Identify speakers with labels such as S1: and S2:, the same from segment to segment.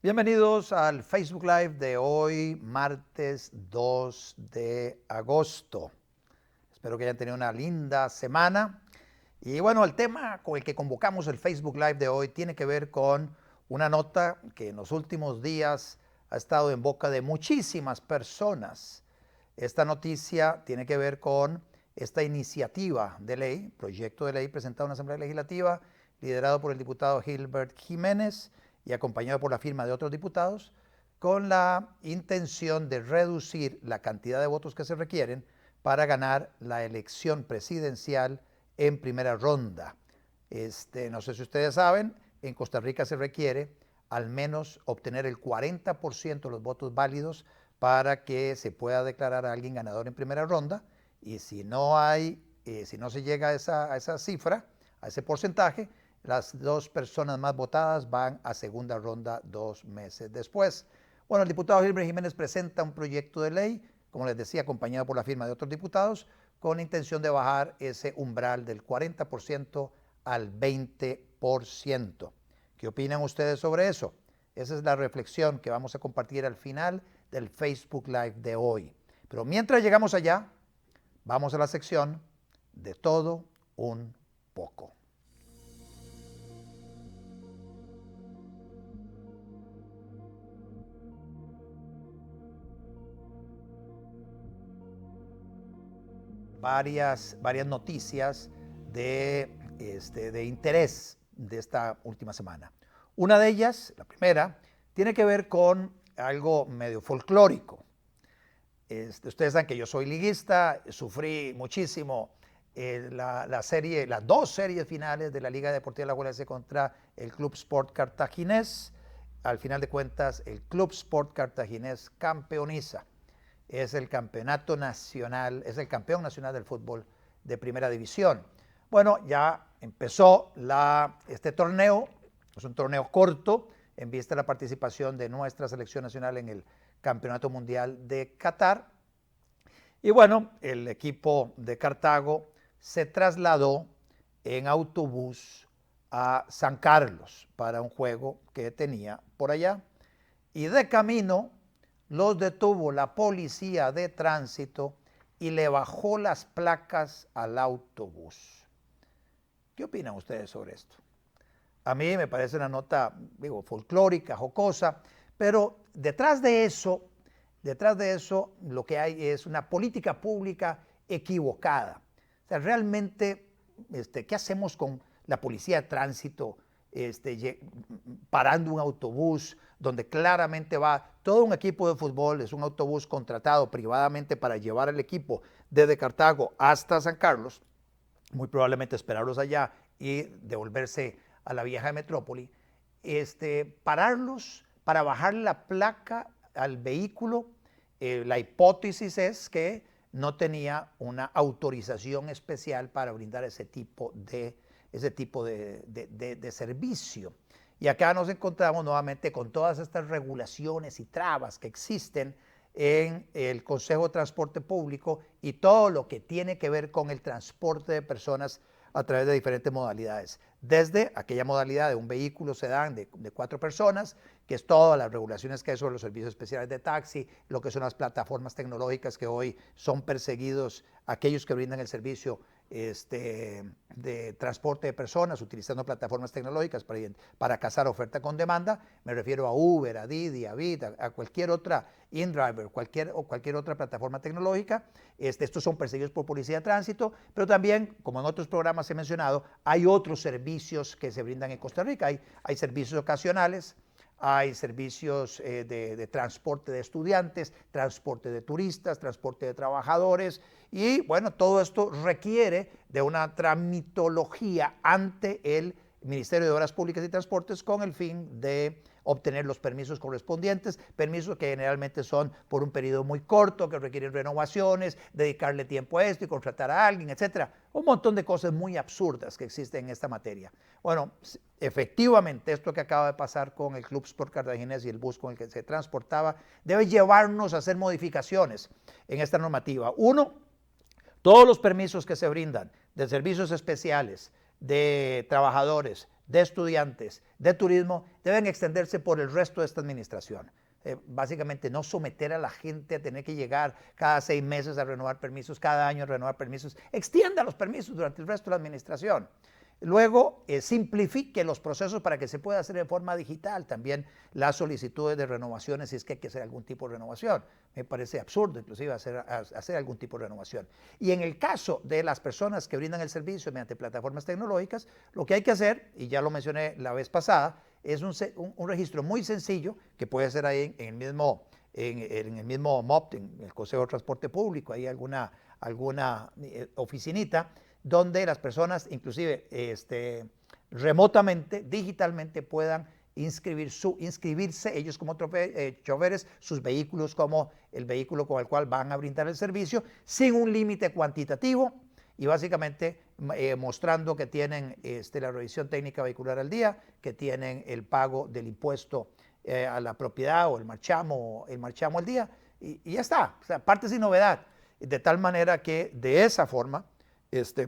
S1: Bienvenidos al Facebook Live de hoy, martes 2 de agosto. Espero que hayan tenido una linda semana. Y bueno, el tema con el que convocamos el Facebook Live de hoy tiene que ver con una nota que en los últimos días ha estado en boca de muchísimas personas. Esta noticia tiene que ver con esta iniciativa de ley, proyecto de ley presentado en la Asamblea Legislativa, liderado por el diputado Gilbert Jiménez y acompañado por la firma de otros diputados, con la intención de reducir la cantidad de votos que se requieren para ganar la elección presidencial en primera ronda. No sé si ustedes saben, en Costa Rica se requiere al menos obtener el 40% de los votos válidos para que se pueda declarar a alguien ganador en primera ronda, y si no se llega a esa cifra, a ese porcentaje, las dos personas más votadas van a segunda ronda 2 meses después. Bueno, el diputado Gilbert Jiménez presenta un proyecto de ley, como les decía, acompañado por la firma de otros diputados, con intención de bajar ese umbral del 40% al 20%. ¿Qué opinan ustedes sobre eso? Esa es la reflexión que vamos a compartir al final del Facebook Live de hoy. Pero mientras llegamos allá, vamos a la sección de todo un poco. Varias noticias de interés de esta última semana. Una de ellas, la primera, tiene que ver con algo medio folclórico. Ustedes saben que yo soy liguista, sufrí muchísimo las dos series finales de la Liga Deportiva Alajuelense contra el Club Sport Cartaginés. Al final de cuentas, el Club Sport Cartaginés campeoniza. Es el campeonato nacional, es el campeón nacional del fútbol de primera división. Bueno, ya empezó este torneo, es un torneo corto en vista de la participación de nuestra selección nacional en el Campeonato Mundial de Qatar. Y bueno, el equipo de Cartago se trasladó en autobús a San Carlos para un juego que tenía por allá. Y de camino los detuvo la policía de tránsito y le bajó las placas al autobús. ¿Qué opinan ustedes sobre esto? A mí me parece una nota, folclórica, jocosa, pero detrás de eso lo que hay es una política pública equivocada. O sea, realmente, ¿qué hacemos con la policía de tránsito parando un autobús donde claramente va todo un equipo de fútbol? Es un autobús contratado privadamente para llevar al equipo desde Cartago hasta San Carlos, muy probablemente esperarlos allá y devolverse a la vieja metrópoli. Pararlos para bajar la placa al vehículo, la hipótesis es que no tenía una autorización especial para brindar ese tipo de servicio. Y acá nos encontramos nuevamente con todas estas regulaciones y trabas que existen en el Consejo de Transporte Público y todo lo que tiene que ver con el transporte de personas a través de diferentes modalidades, desde aquella modalidad de un vehículo sedán de 4 personas, que es todas las regulaciones que hay sobre los servicios especiales de taxi, lo que son las plataformas tecnológicas que hoy son perseguidos aquellos que brindan el servicio de transporte de personas utilizando plataformas tecnológicas para cazar oferta con demanda. Me refiero a Uber, a Didi, a Bit, a cualquier otra InDriver, cualquier otra plataforma tecnológica. Estos son perseguidos por policía de tránsito, pero también, como en otros programas he mencionado, hay otros servicios que se brindan en Costa Rica. Hay servicios ocasionales, hay servicios de transporte de estudiantes, transporte de turistas, transporte de trabajadores y bueno, todo esto requiere de una tramitología ante el Ministerio de Obras Públicas y Transportes con el fin de obtener los permisos correspondientes, permisos que generalmente son por un periodo muy corto, que requieren renovaciones, dedicarle tiempo a esto y contratar a alguien, etcétera. Un montón de cosas muy absurdas que existen en esta materia. Bueno, efectivamente, esto que acaba de pasar con el Club Sport Cartaginés y el bus con el que se transportaba debe llevarnos a hacer modificaciones en esta normativa. Uno, todos los permisos que se brindan de servicios especiales, de trabajadores, de estudiantes, de turismo, deben extenderse por el resto de esta administración. Básicamente no someter a la gente a tener que llegar cada 6 meses a renovar permisos, cada año a renovar permisos. Extienda los permisos durante el resto de la administración. Luego, simplifique los procesos para que se pueda hacer de forma digital también las solicitudes de renovaciones si es que hay que hacer algún tipo de renovación. Me parece absurdo inclusive hacer algún tipo de renovación. Y en el caso de las personas que brindan el servicio mediante plataformas tecnológicas, lo que hay que hacer, y ya lo mencioné la vez pasada, es un registro muy sencillo que puede ser ahí en el mismo MOP, en el Consejo de Transporte Público, hay alguna oficinita, donde las personas, inclusive remotamente, digitalmente, puedan inscribirse ellos como choferes, sus vehículos como el vehículo con el cual van a brindar el servicio, sin un límite cuantitativo y básicamente mostrando que tienen la revisión técnica vehicular al día, que tienen el pago del impuesto a la propiedad o el marchamo al día y ya está, o sea, parte sin novedad, de tal manera que de esa forma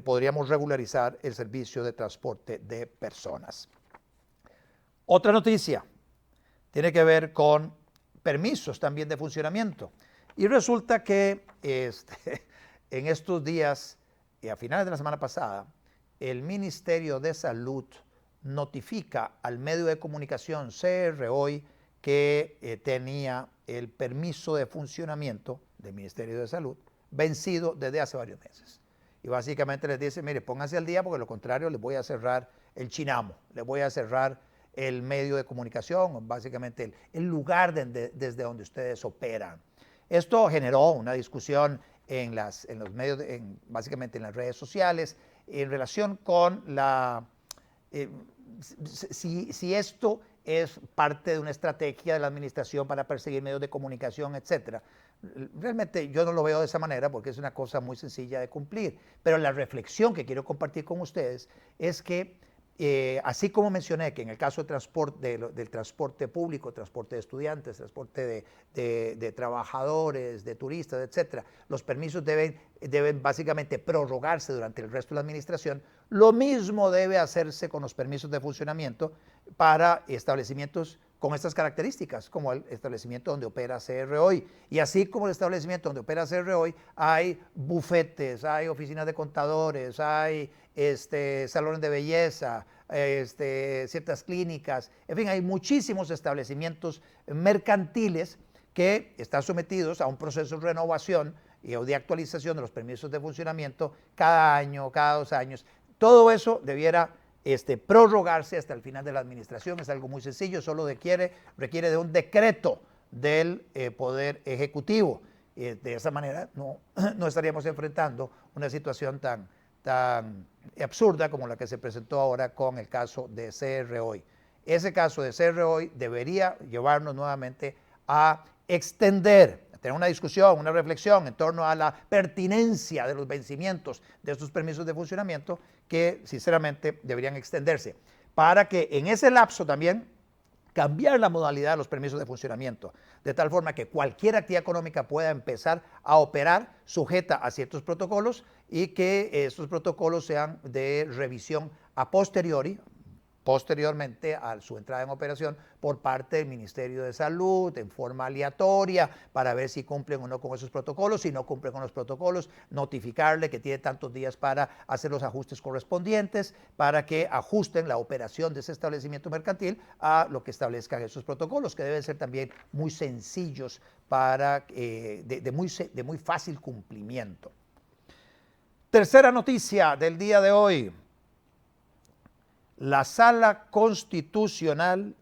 S1: podríamos regularizar el servicio de transporte de personas. Otra noticia tiene que ver con permisos también de funcionamiento. Y resulta que en estos días, a finales de la semana pasada, el Ministerio de Salud notifica al medio de comunicación CR Hoy que tenía el permiso de funcionamiento del Ministerio de Salud vencido desde hace varios meses. Y básicamente les dice, mire, pónganse al día porque lo contrario les voy a cerrar el chinamo, les voy a cerrar el medio de comunicación, básicamente el lugar desde donde ustedes operan. Esto generó una discusión en los medios, básicamente en las redes sociales, en relación con si esto es parte de una estrategia de la administración para perseguir medios de comunicación, etcétera. Realmente yo no lo veo de esa manera porque es una cosa muy sencilla de cumplir, pero la reflexión que quiero compartir con ustedes es que así como mencioné que en el caso del transporte público, transporte de estudiantes, transporte de trabajadores, de turistas, etcétera, los permisos deben básicamente prorrogarse durante el resto de la administración, lo mismo debe hacerse con los permisos de funcionamiento para establecimientos con estas características, como el establecimiento donde opera CR Hoy. Y así como el establecimiento donde opera CR Hoy, hay bufetes, hay oficinas de contadores, hay salones de belleza, ciertas clínicas, en fin, hay muchísimos establecimientos mercantiles que están sometidos a un proceso de renovación y de actualización de los permisos de funcionamiento cada año, cada 2 años. Todo eso debiera prorrogarse hasta el final de la administración. Es algo muy sencillo, solo requiere de un decreto del Poder Ejecutivo. De esa manera no estaríamos enfrentando una situación tan absurda como la que se presentó ahora con el caso de CR Hoy. Ese caso de CR Hoy debería llevarnos nuevamente a extender, a tener una discusión, una reflexión en torno a la pertinencia de los vencimientos de estos permisos de funcionamiento que sinceramente deberían extenderse para que en ese lapso también cambiar la modalidad de los permisos de funcionamiento, de tal forma que cualquier actividad económica pueda empezar a operar sujeta a ciertos protocolos y que estos protocolos sean de revisión posteriormente a su entrada en operación por parte del Ministerio de Salud en forma aleatoria para ver si cumplen o no con esos protocolos. Si no cumplen con los protocolos, notificarle que tiene tantos días para hacer los ajustes correspondientes para que ajusten la operación de ese establecimiento mercantil a lo que establezcan esos protocolos, que deben ser también muy sencillos de muy fácil cumplimiento. Tercera noticia del día de hoy. La Sala Constitucional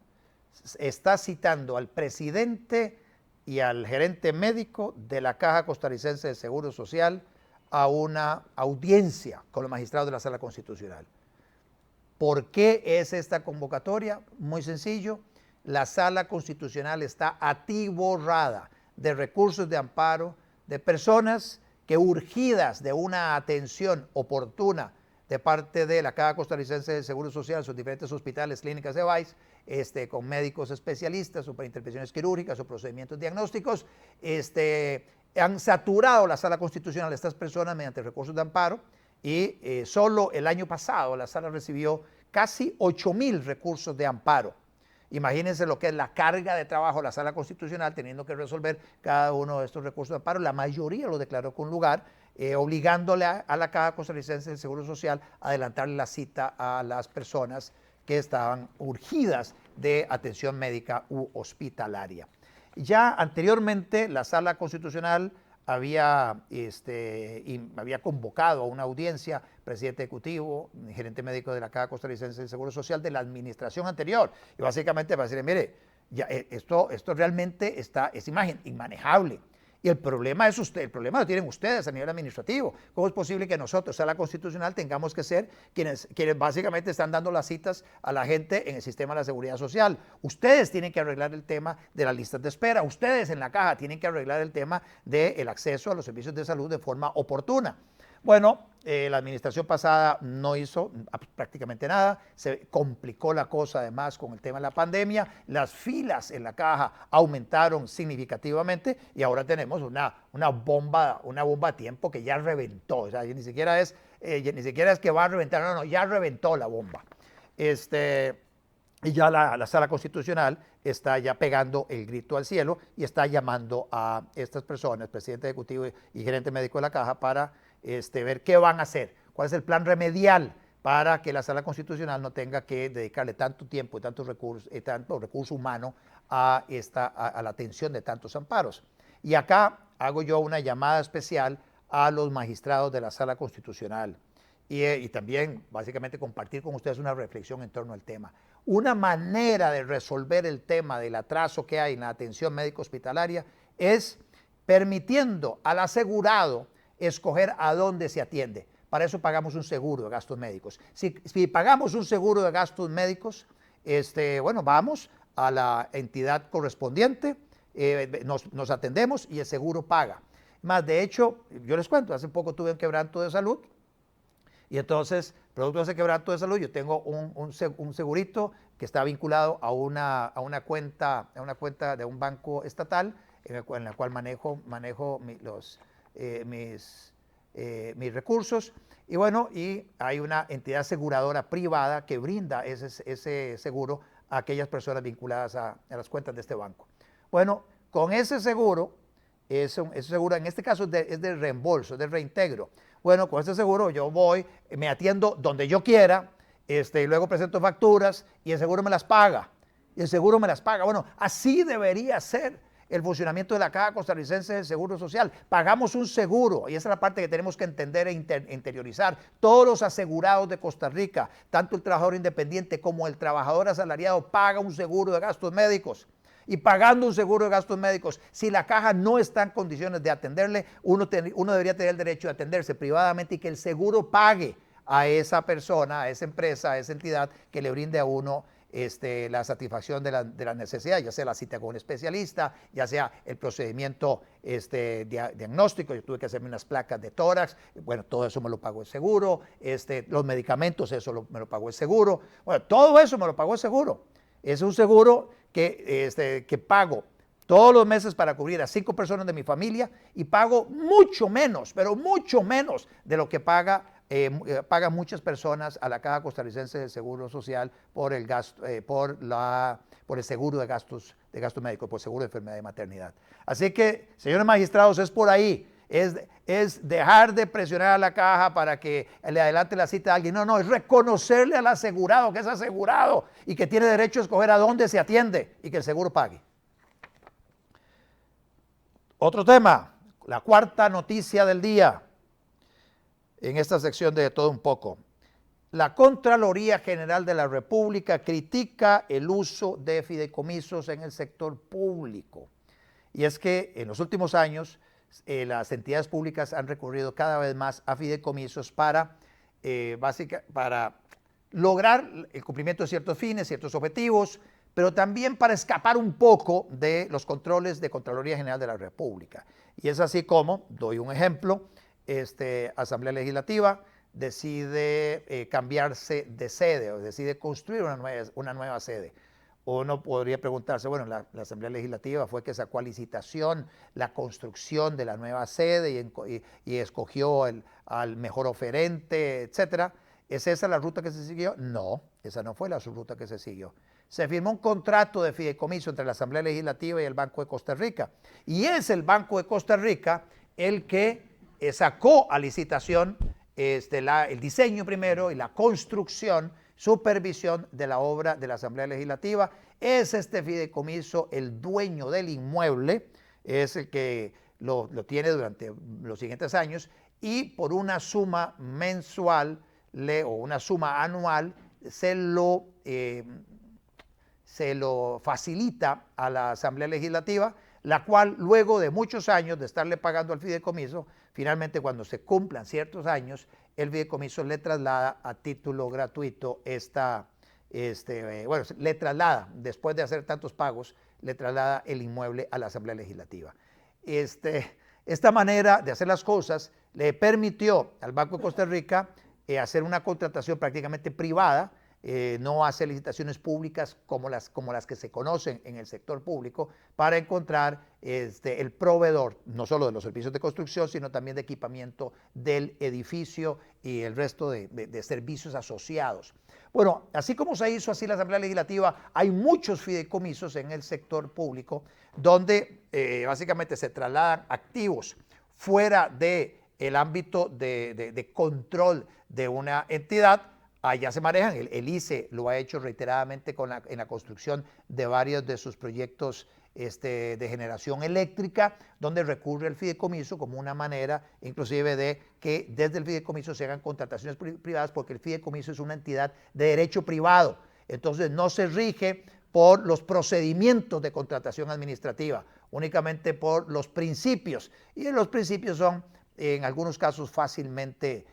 S1: está citando al presidente y al gerente médico de la Caja Costarricense de Seguro Social a una audiencia con los magistrados de la Sala Constitucional. ¿Por qué es esta convocatoria? Muy sencillo. La Sala Constitucional está atiborrada de recursos de amparo de personas que, urgidas de una atención oportuna de parte de la Caja Costarricense de Seguro Social, sus diferentes hospitales, clínicas de VAIS, con médicos especialistas o para intervenciones quirúrgicas o procedimientos diagnósticos, han saturado la Sala Constitucional de estas personas mediante recursos de amparo y solo el año pasado la Sala recibió casi 8,000 recursos de amparo. Imagínense lo que es la carga de trabajo de la Sala Constitucional teniendo que resolver cada uno de estos recursos de amparo. La mayoría lo declaró con lugar, obligándole a la Caja Costarricense del Seguro Social a adelantarle la cita a las personas que estaban urgidas de atención médica u hospitalaria. Ya anteriormente la Sala Constitucional había convocado a una audiencia, presidente ejecutivo, gerente médico de la Caja Costarricense del Seguro Social de la administración anterior, y básicamente para decirle, mire, ya, esto realmente es inmanejable. Y el problema es usted, el problema lo tienen ustedes a nivel administrativo. ¿Cómo es posible que nosotros, a la Constitucional, tengamos que ser quienes básicamente están dando las citas a la gente en el sistema de la seguridad social? Ustedes tienen que arreglar el tema de las listas de espera. Ustedes en la Caja tienen que arreglar el tema del acceso a los servicios de salud de forma oportuna. Bueno, la administración pasada no hizo prácticamente nada, se complicó la cosa además con el tema de la pandemia, las filas en la Caja aumentaron significativamente y ahora tenemos una bomba a tiempo que ya reventó, o sea, ni siquiera es que va a reventar, no, ya reventó la bomba. Y ya la Sala Constitucional está ya pegando el grito al cielo y está llamando a estas personas, presidente ejecutivo y gerente médico de la Caja, para ver qué van a hacer, cuál es el plan remedial para que la Sala Constitucional no tenga que dedicarle tanto tiempo y tanto recurso humano a la atención de tantos amparos. Y acá hago yo una llamada especial a los magistrados de la Sala Constitucional y también básicamente compartir con ustedes una reflexión en torno al tema. Una manera de resolver el tema del atraso que hay en la atención médico hospitalaria es permitiendo al asegurado escoger a dónde se atiende. Para eso pagamos un seguro de gastos médicos. Si pagamos un seguro de gastos médicos, bueno, vamos a la entidad correspondiente, nos atendemos y el seguro paga. Más, de hecho, yo les cuento, hace poco tuve un quebranto de salud y entonces, producto de ese quebranto de salud, yo tengo un segurito que está vinculado a una cuenta de un banco estatal en la cual manejo mis recursos, y bueno, y hay una entidad aseguradora privada que brinda ese seguro a aquellas personas vinculadas a las cuentas de este banco. Bueno, con ese seguro, ese seguro en este caso es de reembolso, es de reintegro. Bueno, con ese seguro yo voy, me atiendo donde yo quiera, y luego presento facturas y el seguro me las paga. Bueno, así debería ser el funcionamiento de la Caja Costarricense de Seguro Social. Pagamos un seguro, y esa es la parte que tenemos que entender e interiorizar. Todos los asegurados de Costa Rica, tanto el trabajador independiente como el trabajador asalariado, paga un seguro de gastos médicos. Y pagando un seguro de gastos médicos, si la Caja no está en condiciones de atenderle, uno debería tener el derecho de atenderse privadamente y que el seguro pague a esa persona, a esa empresa, a esa entidad que le brinde a uno la satisfacción de la necesidad, ya sea la cita con un especialista, ya sea el procedimiento diagnóstico. Yo tuve que hacerme unas placas de tórax, bueno, todo eso me lo pagó el seguro, los medicamentos, me lo pagó el seguro, bueno, todo eso me lo pagó el seguro. Es un seguro que pago todos los meses para cubrir a 5 personas de mi familia y pago mucho menos, pero mucho menos de lo que paga pagan muchas personas a la Caja Costarricense de Seguro Social por el gasto, por el seguro de gastos médicos, por seguro de enfermedad y maternidad. Así que, señores magistrados, es por ahí. Es dejar de presionar a la caja para que le adelante la cita a alguien. No, es reconocerle al asegurado que es asegurado y que tiene derecho a escoger a dónde se atiende y que el seguro pague. Otro tema, la cuarta noticia del día en esta sección de Todo un poco. La Contraloría General de la República critica el uso de fideicomisos en el sector público. Y es que en los últimos años las entidades públicas han recurrido cada vez más a fideicomisos para lograr el cumplimiento de ciertos fines, ciertos objetivos, pero también para escapar un poco de los controles de Contraloría General de la República. Y es así como, doy un ejemplo, Asamblea Legislativa decide cambiarse de sede o decide construir una nueva sede. Uno podría preguntarse, bueno, la Asamblea Legislativa fue que sacó a licitación la construcción de la nueva sede y escogió al mejor oferente, etcétera. ¿Es esa la ruta que se siguió? No, esa no fue la ruta que se siguió. Se firmó un contrato de fideicomiso entre la Asamblea Legislativa y el Banco de Costa Rica. Y es el Banco de Costa Rica el que sacó a licitación el diseño primero y la construcción, supervisión de la obra de la Asamblea Legislativa. Es este fideicomiso el dueño del inmueble, es el que lo tiene durante los siguientes años y por una suma mensual o una suma anual se lo facilita a la Asamblea Legislativa, la cual luego de muchos años de estarle pagando al fideicomiso, finalmente cuando se cumplan ciertos años, el fideicomiso le traslada a título gratuito le traslada, después de hacer tantos pagos, le traslada el inmueble a la Asamblea Legislativa. Esta manera de hacer las cosas le permitió al Banco de Costa Rica hacer una contratación prácticamente privada, no hace licitaciones públicas como las que se conocen en el sector público para encontrar el proveedor, no solo de los servicios de construcción, sino también de equipamiento del edificio y el resto de servicios asociados. Bueno, así como se hizo así la Asamblea Legislativa, hay muchos fideicomisos en el sector público donde básicamente se trasladan activos fuera del ámbito de control de una entidad. Allá se manejan, el ICE lo ha hecho reiteradamente en la construcción de varios de sus proyectos de generación eléctrica, donde recurre al fideicomiso como una manera inclusive de que desde el fideicomiso se hagan contrataciones privadas, porque el fideicomiso es una entidad de derecho privado, entonces no se rige por los procedimientos de contratación administrativa, únicamente por los principios, y los principios son en algunos casos fácilmente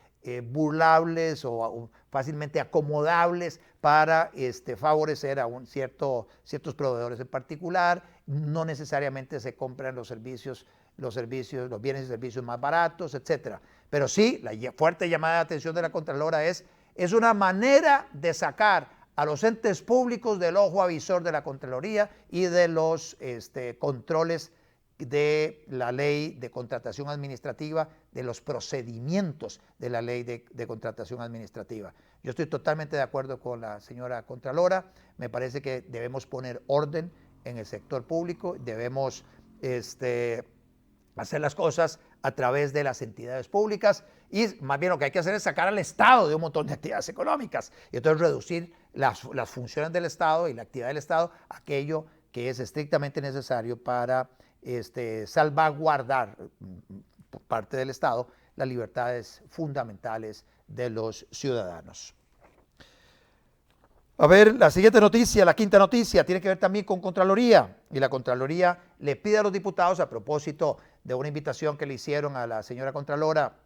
S1: burlables o fácilmente acomodables para favorecer a ciertos proveedores en particular. No necesariamente se compran los bienes y servicios más baratos, etcétera. Pero sí, la fuerte llamada de atención de la Contralora es una manera de sacar a los entes públicos del ojo avisor de la Contraloría y de los controles de la ley de contratación administrativa, de los procedimientos de la ley de contratación administrativa. Yo estoy totalmente de acuerdo con la señora Contralora, me parece que debemos poner orden en el sector público, debemos hacer las cosas a través de las entidades públicas y más bien lo que hay que hacer es sacar al Estado de un montón de actividades económicas y entonces reducir las funciones del Estado y la actividad del Estado a aquello que es estrictamente necesario para salvaguardar por parte del Estado las libertades fundamentales de los ciudadanos. A ver, la siguiente noticia, la quinta noticia, tiene que ver también con Contraloría. Y la Contraloría le pide a los diputados, a propósito de una invitación que le hicieron a la señora Contralora,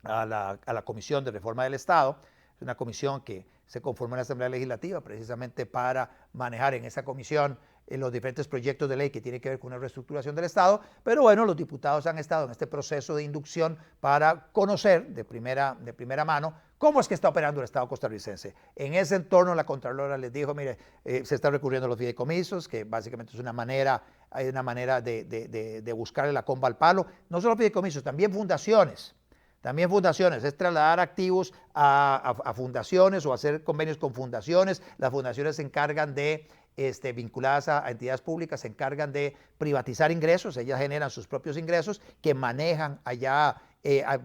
S1: a la Comisión de Reforma del Estado, es una comisión que se conformó en la Asamblea Legislativa precisamente para manejar en esa comisión los diferentes proyectos de ley que tienen que ver con una reestructuración del Estado, pero bueno, los diputados han estado en este proceso de inducción para conocer de primera mano cómo es que está operando el Estado costarricense. En ese entorno la Contralora les dijo, mire, se está recurriendo a los fideicomisos, que básicamente es una manera de buscarle la comba al palo, no solo fideicomisos, también fundaciones. También fundaciones, es trasladar activos a fundaciones o hacer convenios con fundaciones. Las fundaciones se encargan de, vinculadas a entidades públicas, se encargan de privatizar ingresos, ellas generan sus propios ingresos que manejan allá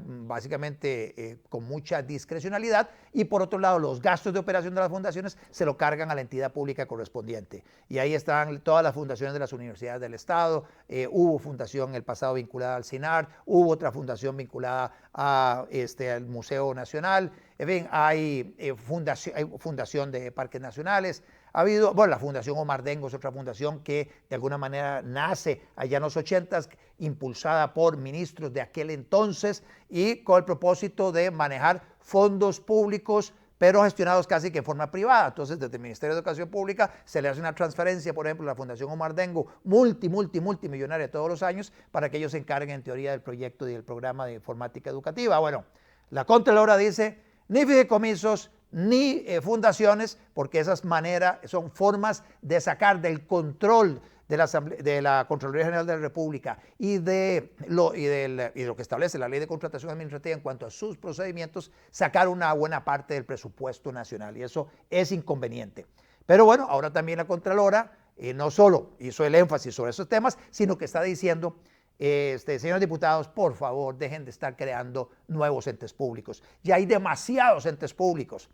S1: básicamente con mucha discrecionalidad, y por otro lado los gastos de operación de las fundaciones se lo cargan a la entidad pública correspondiente. Y ahí están todas las fundaciones de las universidades del Estado, hubo fundación en el pasado vinculada al CINAR, hubo otra fundación vinculada al Museo Nacional, en fin, hay fundación de parques nacionales. Ha habido, bueno, la Fundación Omar Dengo es otra fundación que de alguna manera nace allá en los 80s, impulsada por ministros de aquel entonces y con el propósito de manejar fondos públicos, pero gestionados casi que en forma privada. Entonces, desde el Ministerio de Educación Pública se le hace una transferencia, por ejemplo, a la Fundación Omar Dengo, multimillonaria todos los años, para que ellos se encarguen en teoría del proyecto y del programa de informática educativa. Bueno, la Contralora dice, ni fideicomisos, ni fundaciones, porque esas maneras son formas de sacar del control de la Contraloría General de la República y de lo que establece la Ley de Contratación Administrativa en cuanto a sus procedimientos, sacar una buena parte del presupuesto nacional, y eso es inconveniente. Pero bueno, ahora también la Contralora no solo hizo el énfasis sobre esos temas, sino que está diciendo, señores diputados, por favor, dejen de estar creando nuevos entes públicos. Ya hay demasiados entes públicos.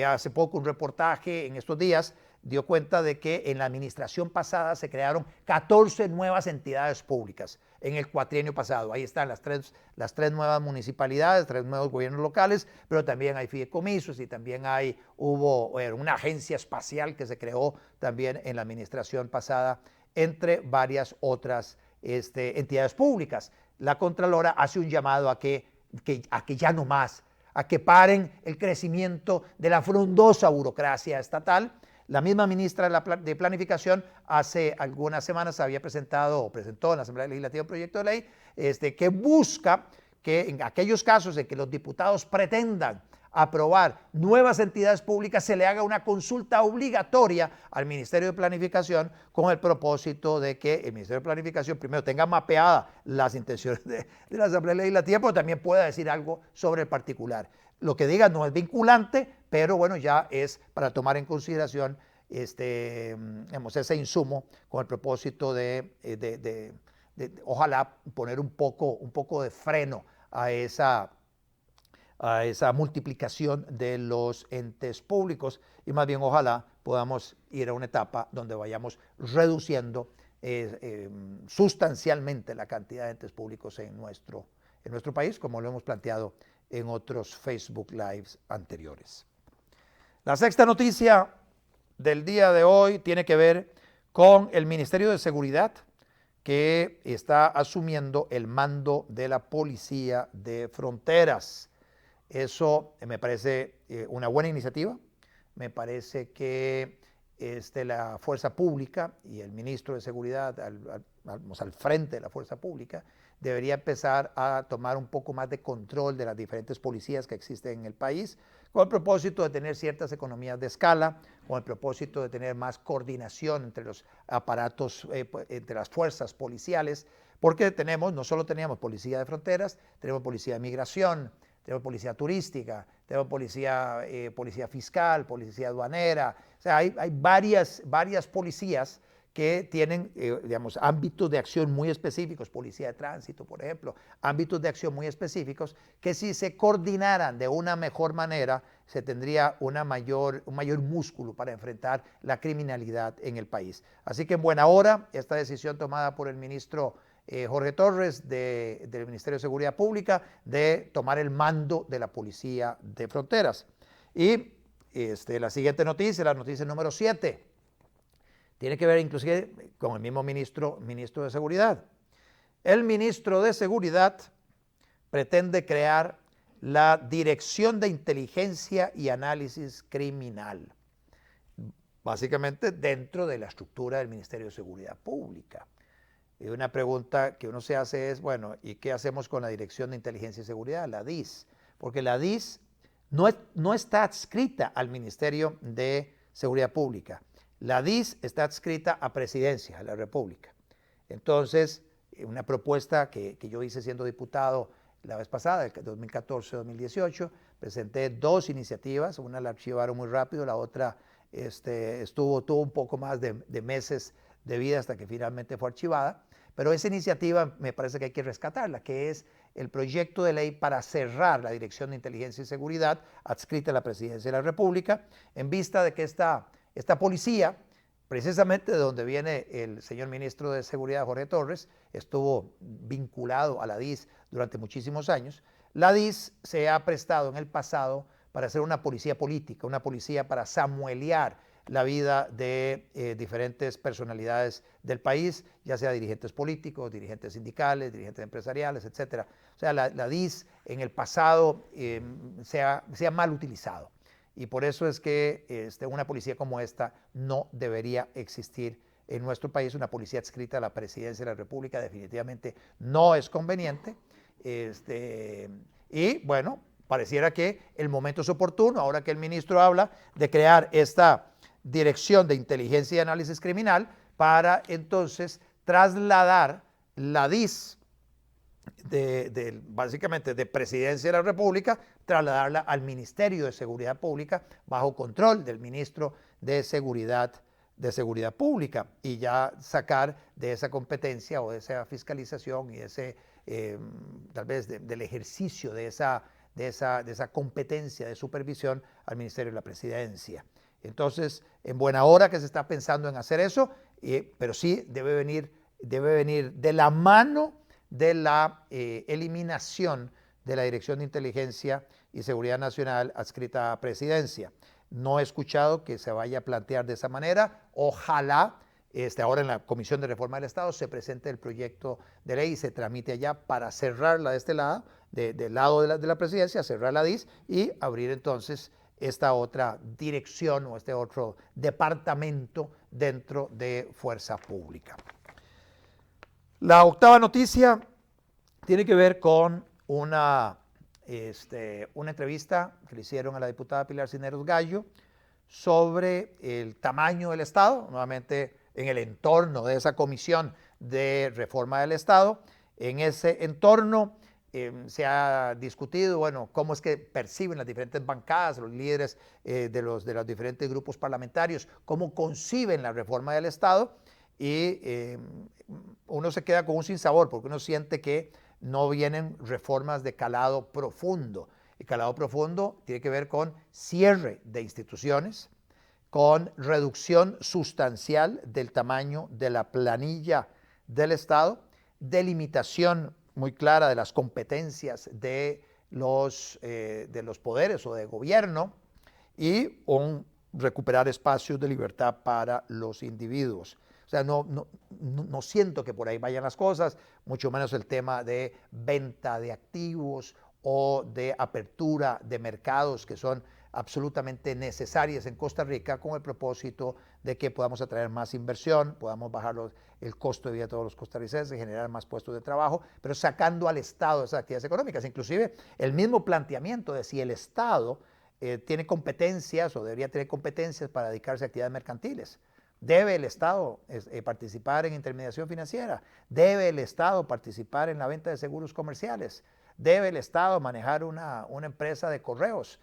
S1: Hace poco un reportaje en estos días dio cuenta de que en la administración pasada se crearon 14 nuevas entidades públicas en el cuatrienio pasado. Ahí están las tres nuevas municipalidades, 3 nuevos gobiernos locales, pero también hay fideicomisos y también hubo una agencia espacial que se creó también en la administración pasada, entre varias otras entidades públicas. La Contralora hace un llamado a que ya no más, a que paren el crecimiento de la frondosa burocracia estatal. La misma ministra de Planificación hace algunas semanas presentó en la Asamblea Legislativa un proyecto de ley que busca que en aquellos casos en que los diputados pretendan aprobar nuevas entidades públicas se le haga una consulta obligatoria al Ministerio de Planificación, con el propósito de que el Ministerio de Planificación primero tenga mapeadas las intenciones de la Asamblea Legislativa, pero también pueda decir algo sobre el particular. Lo que diga no es vinculante, pero bueno, ya es para tomar en consideración ese insumo, con el propósito de ojalá poner un poco de freno a esa multiplicación de los entes públicos, y más bien ojalá podamos ir a una etapa donde vayamos reduciendo sustancialmente la cantidad de entes públicos en nuestro país, como lo hemos planteado en otros Facebook Lives anteriores. La sexta noticia del día de hoy tiene que ver con el Ministerio de Seguridad, que está asumiendo el mando de la Policía de Fronteras. Eso me parece una buena iniciativa. Me parece que la fuerza pública y el ministro de Seguridad al frente de la fuerza pública debería empezar a tomar un poco más de control de las diferentes policías que existen en el país, con el propósito de tener ciertas economías de escala, con el propósito de tener más coordinación entre los aparatos, entre las fuerzas policiales, porque no solo teníamos policía de fronteras, tenemos policía de migración, tenemos policía turística, tenemos policía fiscal, policía aduanera. O sea, hay varias policías que tienen, ámbitos de acción muy específicos, policía de tránsito, por ejemplo, ámbitos de acción muy específicos, que si se coordinaran de una mejor manera, se tendría un mayor músculo para enfrentar la criminalidad en el país. Así que en buena hora, esta decisión tomada por el ministro Jorge Torres del Ministerio de Seguridad Pública de tomar el mando de la Policía de Fronteras. Y la siguiente noticia, la noticia número 7, tiene que ver inclusive con el mismo ministro de Seguridad. El ministro de Seguridad pretende crear la Dirección de Inteligencia y Análisis Criminal, básicamente dentro de la estructura del Ministerio de Seguridad Pública. Y una pregunta que uno se hace es, bueno, ¿y qué hacemos con la Dirección de Inteligencia y Seguridad, la DIS? Porque la DIS no está adscrita al Ministerio de Seguridad Pública. La DIS está adscrita a Presidencia de la República. Entonces, una propuesta que yo hice siendo diputado la vez pasada, el 2014-2018, presenté 2 iniciativas, una la archivaron muy rápido, la otra tuvo un poco más de meses de vida hasta que finalmente fue archivada, pero esa iniciativa me parece que hay que rescatarla, que es el proyecto de ley para cerrar la Dirección de Inteligencia y Seguridad adscrita a la Presidencia de la República, en vista de que esta policía, precisamente de donde viene el señor ministro de Seguridad, Jorge Torres, estuvo vinculado a la DIS durante muchísimos años. La DIS se ha prestado en el pasado para ser una policía política, una policía para samuelear la vida de diferentes personalidades del país, ya sea dirigentes políticos, dirigentes sindicales, dirigentes empresariales, etc. O sea, la DIS en el pasado se ha mal utilizado. Y por eso es que una policía como esta no debería existir en nuestro país. Una policía adscrita a la Presidencia de la República definitivamente no es conveniente. Y bueno, pareciera que el momento es oportuno, ahora que el ministro habla de crear esta Dirección de Inteligencia y Análisis Criminal para entonces trasladar la DIS básicamente de Presidencia de la República, trasladarla al Ministerio de Seguridad Pública bajo control del ministro de Seguridad Pública y ya sacar de esa competencia o de esa fiscalización y ese tal vez del ejercicio de esa competencia de supervisión al Ministerio de la Presidencia. Entonces, en buena hora que se está pensando en hacer eso, pero sí debe venir de la mano de la eliminación de la Dirección de Inteligencia y Seguridad Nacional adscrita a Presidencia. No he escuchado que se vaya a plantear de esa manera. Ojalá ahora en la Comisión de Reforma del Estado se presente el proyecto de ley y se tramite allá para cerrarla de este lado, del lado de la Presidencia, cerrar la DIS y abrir entonces esta otra dirección o este otro departamento dentro de Fuerza Pública. La octava noticia tiene que ver con una entrevista que le hicieron a la diputada Pilar Cisneros Gallo sobre el tamaño del Estado, nuevamente en el entorno de esa comisión de reforma del Estado. En ese entorno se ha discutido, bueno, cómo es que perciben las diferentes bancadas, los líderes de los diferentes grupos parlamentarios, cómo conciben la reforma del Estado y uno se queda con un sinsabor porque uno siente que no vienen reformas de calado profundo. Y calado profundo tiene que ver con cierre de instituciones, con reducción sustancial del tamaño de la planilla del Estado, delimitación muy clara de las competencias de los poderes o de gobierno y recuperar espacios de libertad para los individuos. O sea, no siento que por ahí vayan las cosas, mucho menos el tema de venta de activos o de apertura de mercados que son absolutamente necesarias en Costa Rica con el propósito de que podamos atraer más inversión, podamos bajar el costo de vida de todos los costarricenses, generar más puestos de trabajo, pero sacando al Estado de esas actividades económicas. Inclusive el mismo planteamiento de si el Estado tiene competencias o debería tener competencias para dedicarse a actividades mercantiles. ¿Debe el Estado participar en intermediación financiera? ¿Debe el Estado participar en la venta de seguros comerciales? ¿Debe el Estado manejar una empresa de correos?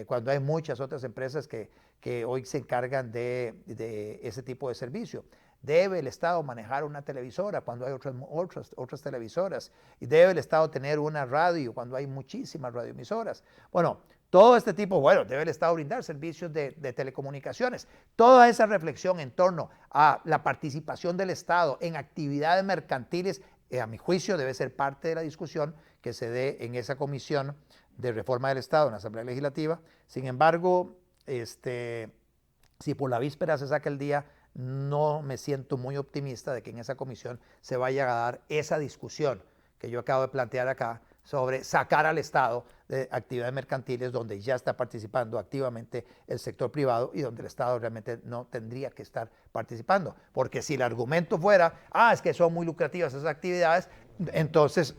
S1: Cuando hay muchas otras empresas que hoy se encargan de ese tipo de servicio. ¿Debe el Estado manejar una televisora cuando hay otras televisoras? ¿Y debe el Estado tener una radio cuando hay muchísimas radioemisoras? Bueno, todo este tipo, debe el Estado brindar servicios de telecomunicaciones. Toda esa reflexión en torno a la participación del Estado en actividades mercantiles, a mi juicio, debe ser parte de la discusión que se dé en esa comisión de reforma del Estado en la Asamblea Legislativa. Sin embargo, si por la víspera se saca el día, no me siento muy optimista de que en esa comisión se vaya a dar esa discusión que yo acabo de plantear acá sobre sacar al Estado de actividades mercantiles donde ya está participando activamente el sector privado y donde el Estado realmente no tendría que estar participando. Porque si el argumento fuera, es que son muy lucrativas esas actividades, entonces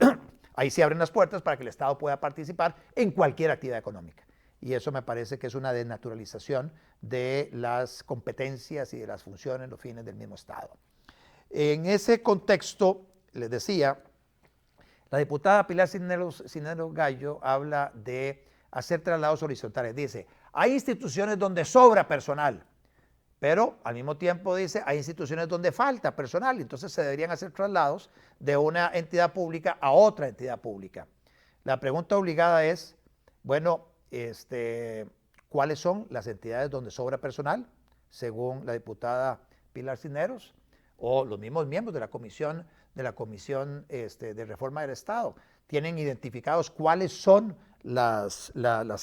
S1: ahí se abren las puertas para que el Estado pueda participar en cualquier actividad económica. Y eso me parece que es una desnaturalización de las competencias y de las funciones, los fines del mismo Estado. En ese contexto, les decía, La diputada Pilar Cisneros Gallo habla de hacer traslados horizontales. Dice, hay instituciones donde sobra personal, pero al mismo tiempo dice, hay instituciones donde falta personal, entonces se deberían hacer traslados de una entidad pública a otra entidad pública. La pregunta obligada es, bueno, ¿cuáles son las entidades donde sobra personal, según la diputada Pilar Cisneros, o los mismos miembros de la Comisión de Reforma del Estado? ¿Tienen identificados cuáles son las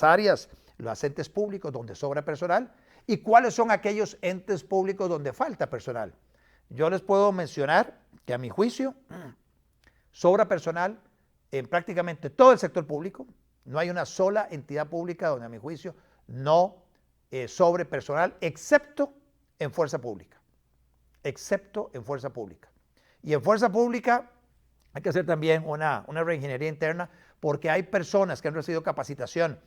S1: áreas, los entes públicos donde sobra personal y cuáles son aquellos entes públicos donde falta personal? Yo les puedo mencionar que a mi juicio sobra personal en prácticamente todo el sector público. No hay una sola entidad pública donde a mi juicio no sobre personal, excepto en fuerza pública. Excepto en fuerza pública. Y en fuerza pública hay que hacer también una reingeniería interna, porque hay personas que han recibido capacitación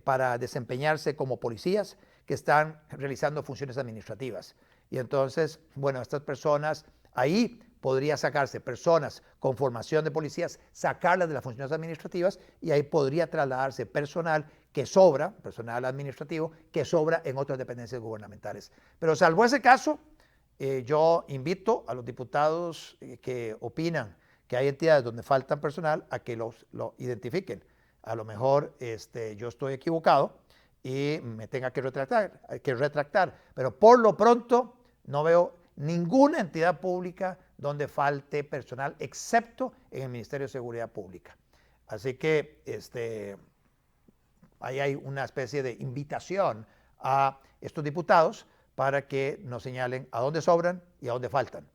S1: para desempeñarse como policías que están realizando funciones administrativas. Y entonces, bueno, estas personas, ahí podría sacarse personas con formación de policías, sacarlas de las funciones administrativas y ahí podría trasladarse personal que sobra, personal administrativo, que sobra en otras dependencias gubernamentales. Pero salvo ese caso, yo invito a los diputados que opinan que hay entidades donde faltan personal a que lo identifiquen. A lo mejor yo estoy equivocado y me tenga que retractar, pero por lo pronto no veo ninguna entidad pública donde falte personal, excepto en el Ministerio de Seguridad Pública. Así que ahí hay una especie de invitación a estos diputados para que nos señalen a dónde sobran y a dónde faltan.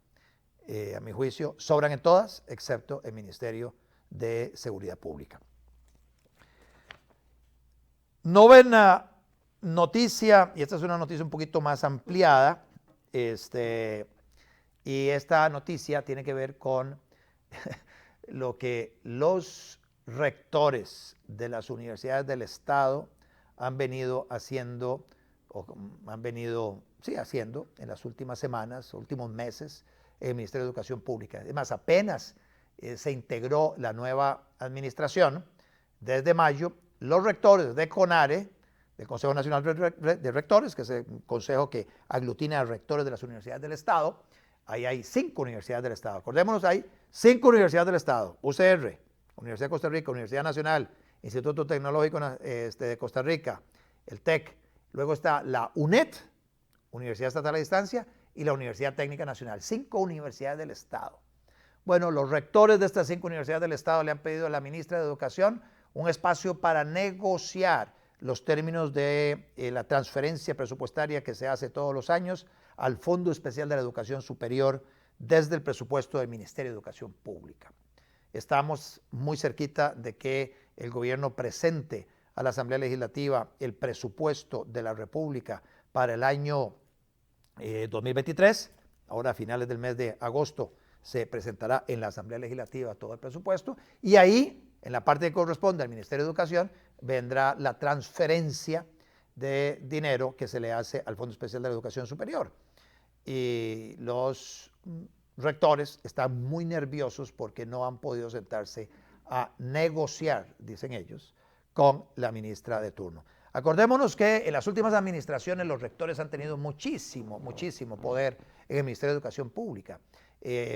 S1: A mi juicio, sobran en todas, excepto el Ministerio de Seguridad Pública. Novena noticia, y esta es una noticia un poquito más ampliada, y esta noticia tiene que ver con lo que los rectores de las universidades del Estado han venido haciendo, haciendo en las últimas semanas, últimos meses, en el Ministerio de Educación Pública. Es más, apenas se integró la nueva administración, desde mayo, los rectores de CONARE, del Consejo Nacional de Rectores, que es el consejo que aglutina a rectores de las universidades del Estado. Ahí hay 5 universidades del Estado. Acordémonos, hay 5 universidades del Estado. UCR, Universidad de Costa Rica, Universidad Nacional, Instituto Tecnológico de Costa Rica, el TEC. Luego está la UNED, Universidad Estatal a Distancia, y la Universidad Técnica Nacional. 5 universidades del Estado. Bueno, los rectores de estas 5 universidades del Estado le han pedido a la ministra de Educación un espacio para negociar los términos de la transferencia presupuestaria que se hace todos los años al Fondo Especial de la Educación Superior desde el presupuesto del Ministerio de Educación Pública. Estamos muy cerquita de que el gobierno presente a la Asamblea Legislativa el presupuesto de la República para el año 2023. Ahora a finales del mes de agosto se presentará en la Asamblea Legislativa todo el presupuesto y ahí, en la parte que corresponde al Ministerio de Educación, vendrá la transferencia de dinero que se le hace al Fondo Especial de la Educación Superior. Y los rectores están muy nerviosos porque no han podido sentarse a negociar, dicen ellos, con la ministra de turno. Acordémonos que en las últimas administraciones los rectores han tenido muchísimo poder en el Ministerio de Educación Pública.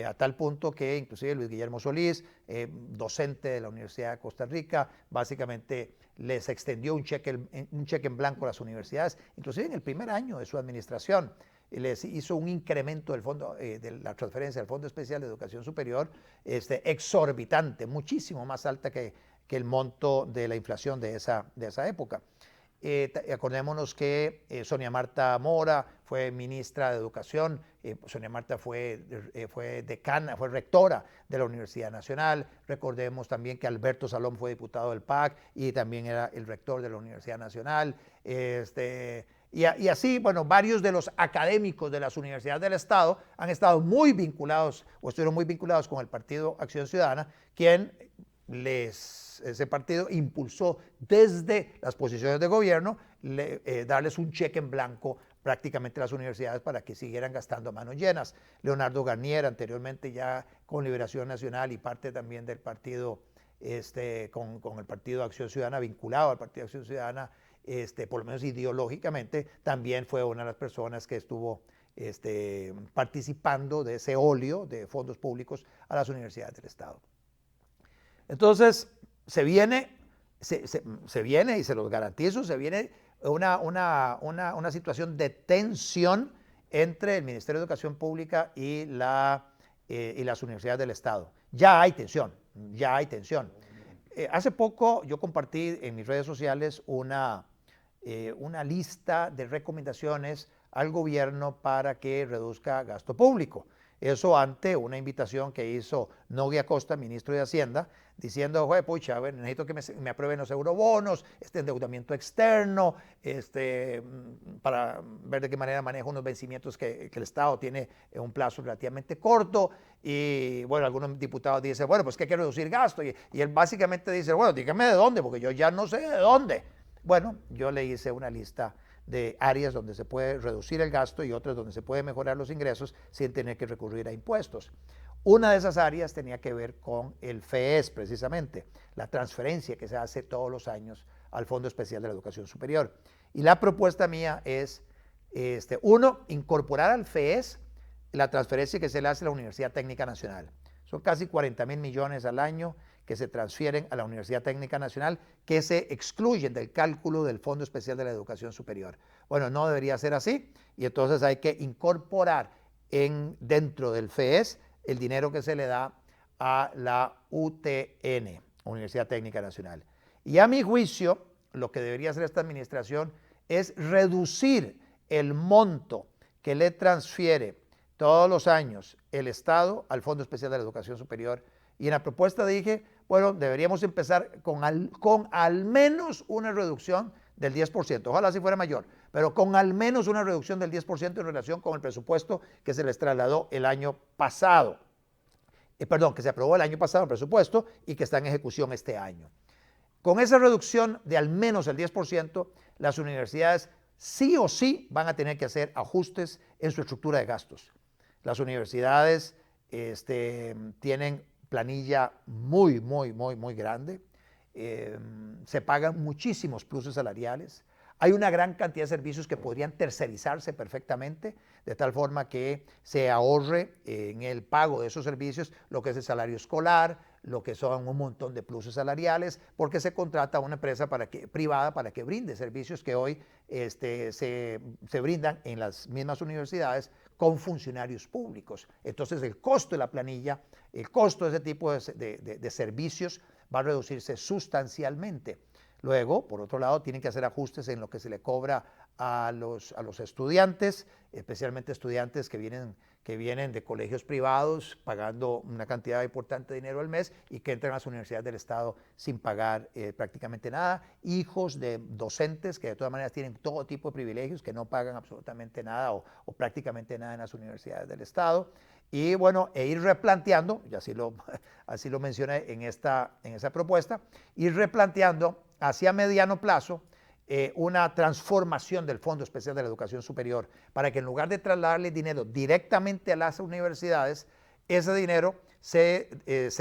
S1: A tal punto que inclusive Luis Guillermo Solís, docente de la Universidad de Costa Rica, básicamente les extendió un cheque en blanco a las universidades, inclusive en el primer año de su administración. Les hizo un incremento del fondo, de la transferencia del Fondo Especial de Educación Superior exorbitante, muchísimo más alta que el monto de la inflación de esa época. Acordémonos que Sonia Marta Mora fue ministra de Educación, Sonia Marta fue decana, fue rectora de la Universidad Nacional. Recordemos también que Alberto Salom fue diputado del PAC y también era el rector de la Universidad Nacional. Y así, bueno, varios de los académicos de las universidades del Estado han estado muy vinculados o estuvieron muy vinculados con el Partido Acción Ciudadana, quien ese partido impulsó desde las posiciones de gobierno darles un cheque en blanco prácticamente las universidades para que siguieran gastando a manos llenas. Leonardo Garnier, anteriormente ya con Liberación Nacional y parte también del partido, con el Partido Acción Ciudadana, vinculado al Partido Acción Ciudadana, por lo menos ideológicamente, también fue una de las personas que estuvo participando de ese óleo de fondos públicos a las universidades del Estado. Entonces, se viene y se los garantizo, se viene una situación de tensión entre el Ministerio de Educación Pública y las universidades del Estado. Ya hay tensión, ya hay tensión. Hace poco yo compartí en mis redes sociales una lista de recomendaciones al gobierno para que reduzca gasto público. Eso ante una invitación que hizo Nogui Acosta, ministro de Hacienda, diciendo, pucha, necesito que me aprueben los eurobonos, este endeudamiento externo, para ver de qué manera manejo unos vencimientos que el Estado tiene en un plazo relativamente corto. Y bueno, algunos diputados dicen, bueno, pues que hay que reducir gasto. Y él básicamente dice, bueno, dígame de dónde, porque yo ya no sé de dónde. Bueno, yo le hice una lista de áreas donde se puede reducir el gasto y otras donde se puede mejorar los ingresos sin tener que recurrir a impuestos. Una de esas áreas tenía que ver con el FES, precisamente, la transferencia que se hace todos los años al Fondo Especial de la Educación Superior. Y la propuesta mía es, uno, incorporar al FES la transferencia que se le hace a la Universidad Técnica Nacional. Son casi 40,000 millones al año que se transfieren a la Universidad Técnica Nacional, que se excluyen del cálculo del Fondo Especial de la Educación Superior. Bueno, no debería ser así, y entonces hay que incorporar dentro del FES el dinero que se le da a la UTN, Universidad Técnica Nacional. Y a mi juicio, lo que debería hacer esta administración es reducir el monto que le transfiere todos los años el Estado al Fondo Especial de la Educación Superior. Y en la propuesta dije, bueno, deberíamos empezar con al menos una reducción del 10%, ojalá si fuera mayor, pero con al menos una reducción del 10% en relación con el presupuesto que se les trasladó el año pasado. Que se aprobó el año pasado el presupuesto y que está en ejecución este año. Con esa reducción de al menos el 10%, las universidades sí o sí van a tener que hacer ajustes en su estructura de gastos. Las universidades tienen planilla muy grande, se pagan muchísimos pluses salariales, hay una gran cantidad de servicios que podrían tercerizarse perfectamente, de tal forma que se ahorre en el pago de esos servicios lo que es el salario escolar, lo que son un montón de pluses salariales, porque se contrata a una empresa privada para que brinde servicios que hoy se brindan en las mismas universidades con funcionarios públicos. Entonces el costo de la planilla, el costo de ese tipo de servicios va a reducirse sustancialmente. Luego, por otro lado, tienen que hacer ajustes en lo que se le cobra a los estudiantes, especialmente estudiantes que vienen de colegios privados pagando una cantidad importante de dinero al mes y que entran a las universidades del Estado sin pagar prácticamente nada. Hijos de docentes que de todas maneras tienen todo tipo de privilegios, que no pagan absolutamente nada o prácticamente nada en las universidades del Estado. Y bueno, ir replanteando, y así lo mencioné en esa propuesta, ir replanteando hacia mediano plazo una transformación del Fondo Especial de la Educación Superior para que en lugar de trasladarle dinero directamente a las universidades, ese dinero se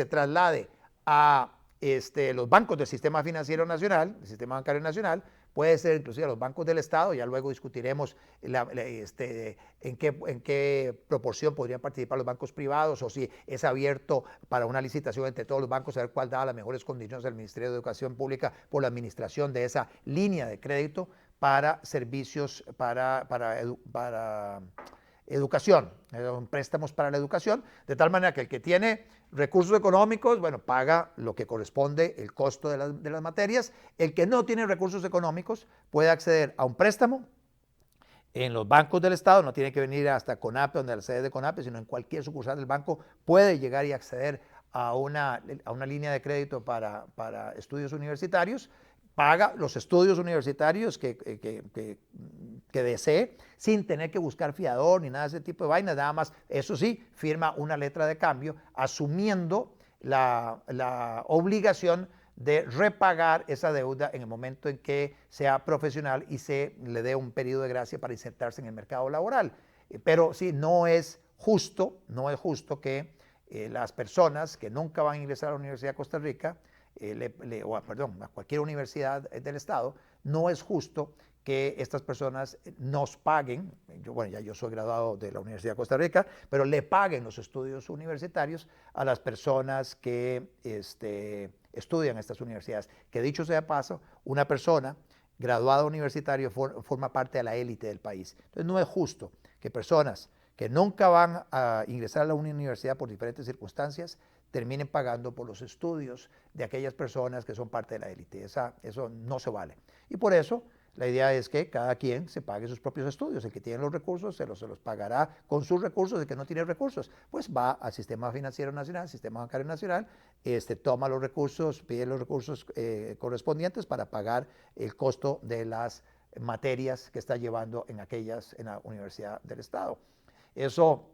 S1: traslade a los bancos del Sistema Financiero Nacional, el Sistema Bancario Nacional, puede ser inclusive a los bancos del Estado, ya luego discutiremos en qué proporción podrían participar los bancos privados o si es abierto para una licitación entre todos los bancos a ver cuál da las mejores condiciones al Ministerio de Educación Pública por la administración de esa línea de crédito para servicios, para educación, préstamos para la educación, de tal manera que el que tiene recursos económicos, bueno, paga lo que corresponde, el costo de las materias. El que no tiene recursos económicos puede acceder a un préstamo en los bancos del Estado, no tiene que venir hasta CONAPE, donde la sede de CONAPE, sino en cualquier sucursal del banco puede llegar y acceder a una línea de crédito para estudios universitarios, paga los estudios universitarios que desee, sin tener que buscar fiador ni nada de ese tipo de vainas, nada más, eso sí, firma una letra de cambio asumiendo la obligación de repagar esa deuda en el momento en que sea profesional y se le dé un periodo de gracia para insertarse en el mercado laboral. Pero sí, no es justo que las personas que nunca van a ingresar a la Universidad de Costa Rica, a cualquier universidad del Estado, no es justo que estas personas nos paguen, yo soy graduado de la Universidad de Costa Rica, pero le paguen los estudios universitarios a las personas que estudian en estas universidades. Que dicho sea paso, una persona graduada universitario forma parte de la élite del país. Entonces no es justo que personas que nunca van a ingresar a la universidad por diferentes circunstancias terminen pagando por los estudios de aquellas personas que son parte de la élite. Eso no se vale. Y por eso la idea es que cada quien se pague sus propios estudios. El que tiene los recursos se los pagará con sus recursos. El que no tiene recursos, pues va al Sistema Financiero Nacional, Sistema Bancario Nacional, toma los recursos, pide los recursos correspondientes para pagar el costo de las materias que está llevando en la Universidad del Estado. Eso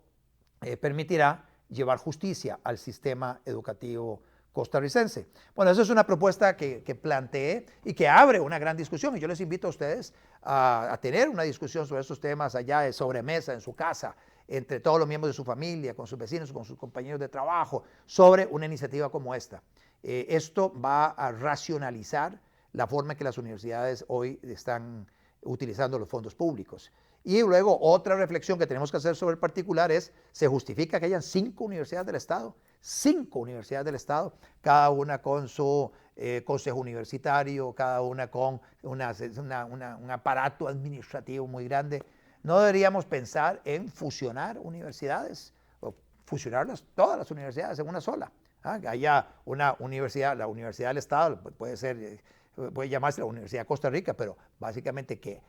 S1: permitirá llevar justicia al sistema educativo costarricense. Bueno, esa es una propuesta que planteé y que abre una gran discusión, y yo les invito a ustedes a tener una discusión sobre estos temas allá de sobremesa, en su casa, entre todos los miembros de su familia, con sus vecinos, con sus compañeros de trabajo, sobre una iniciativa como esta. Esto va a racionalizar la forma en que las universidades hoy están utilizando los fondos públicos. Y luego otra reflexión que tenemos que hacer sobre el particular es, ¿se justifica que hayan 5 universidades del Estado? 5 universidades del Estado, cada una con su consejo universitario, cada una con un aparato administrativo muy grande. ¿No deberíamos pensar en fusionar universidades, o fusionarlas todas las universidades en una sola? Que haya una universidad, la Universidad del Estado, puede llamarse la Universidad de Costa Rica, pero básicamente que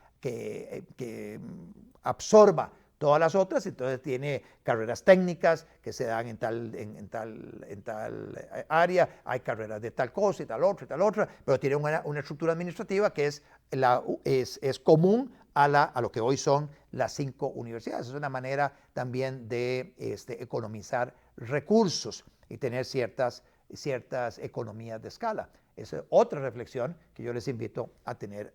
S1: absorba todas las otras. Entonces tiene carreras técnicas que se dan en tal área, hay carreras de tal cosa y tal otra, pero tiene una estructura administrativa que es común a lo que hoy son las 5 universidades. Es una manera también de economizar recursos y tener ciertas economías de escala. Esa es otra reflexión que yo les invito a tener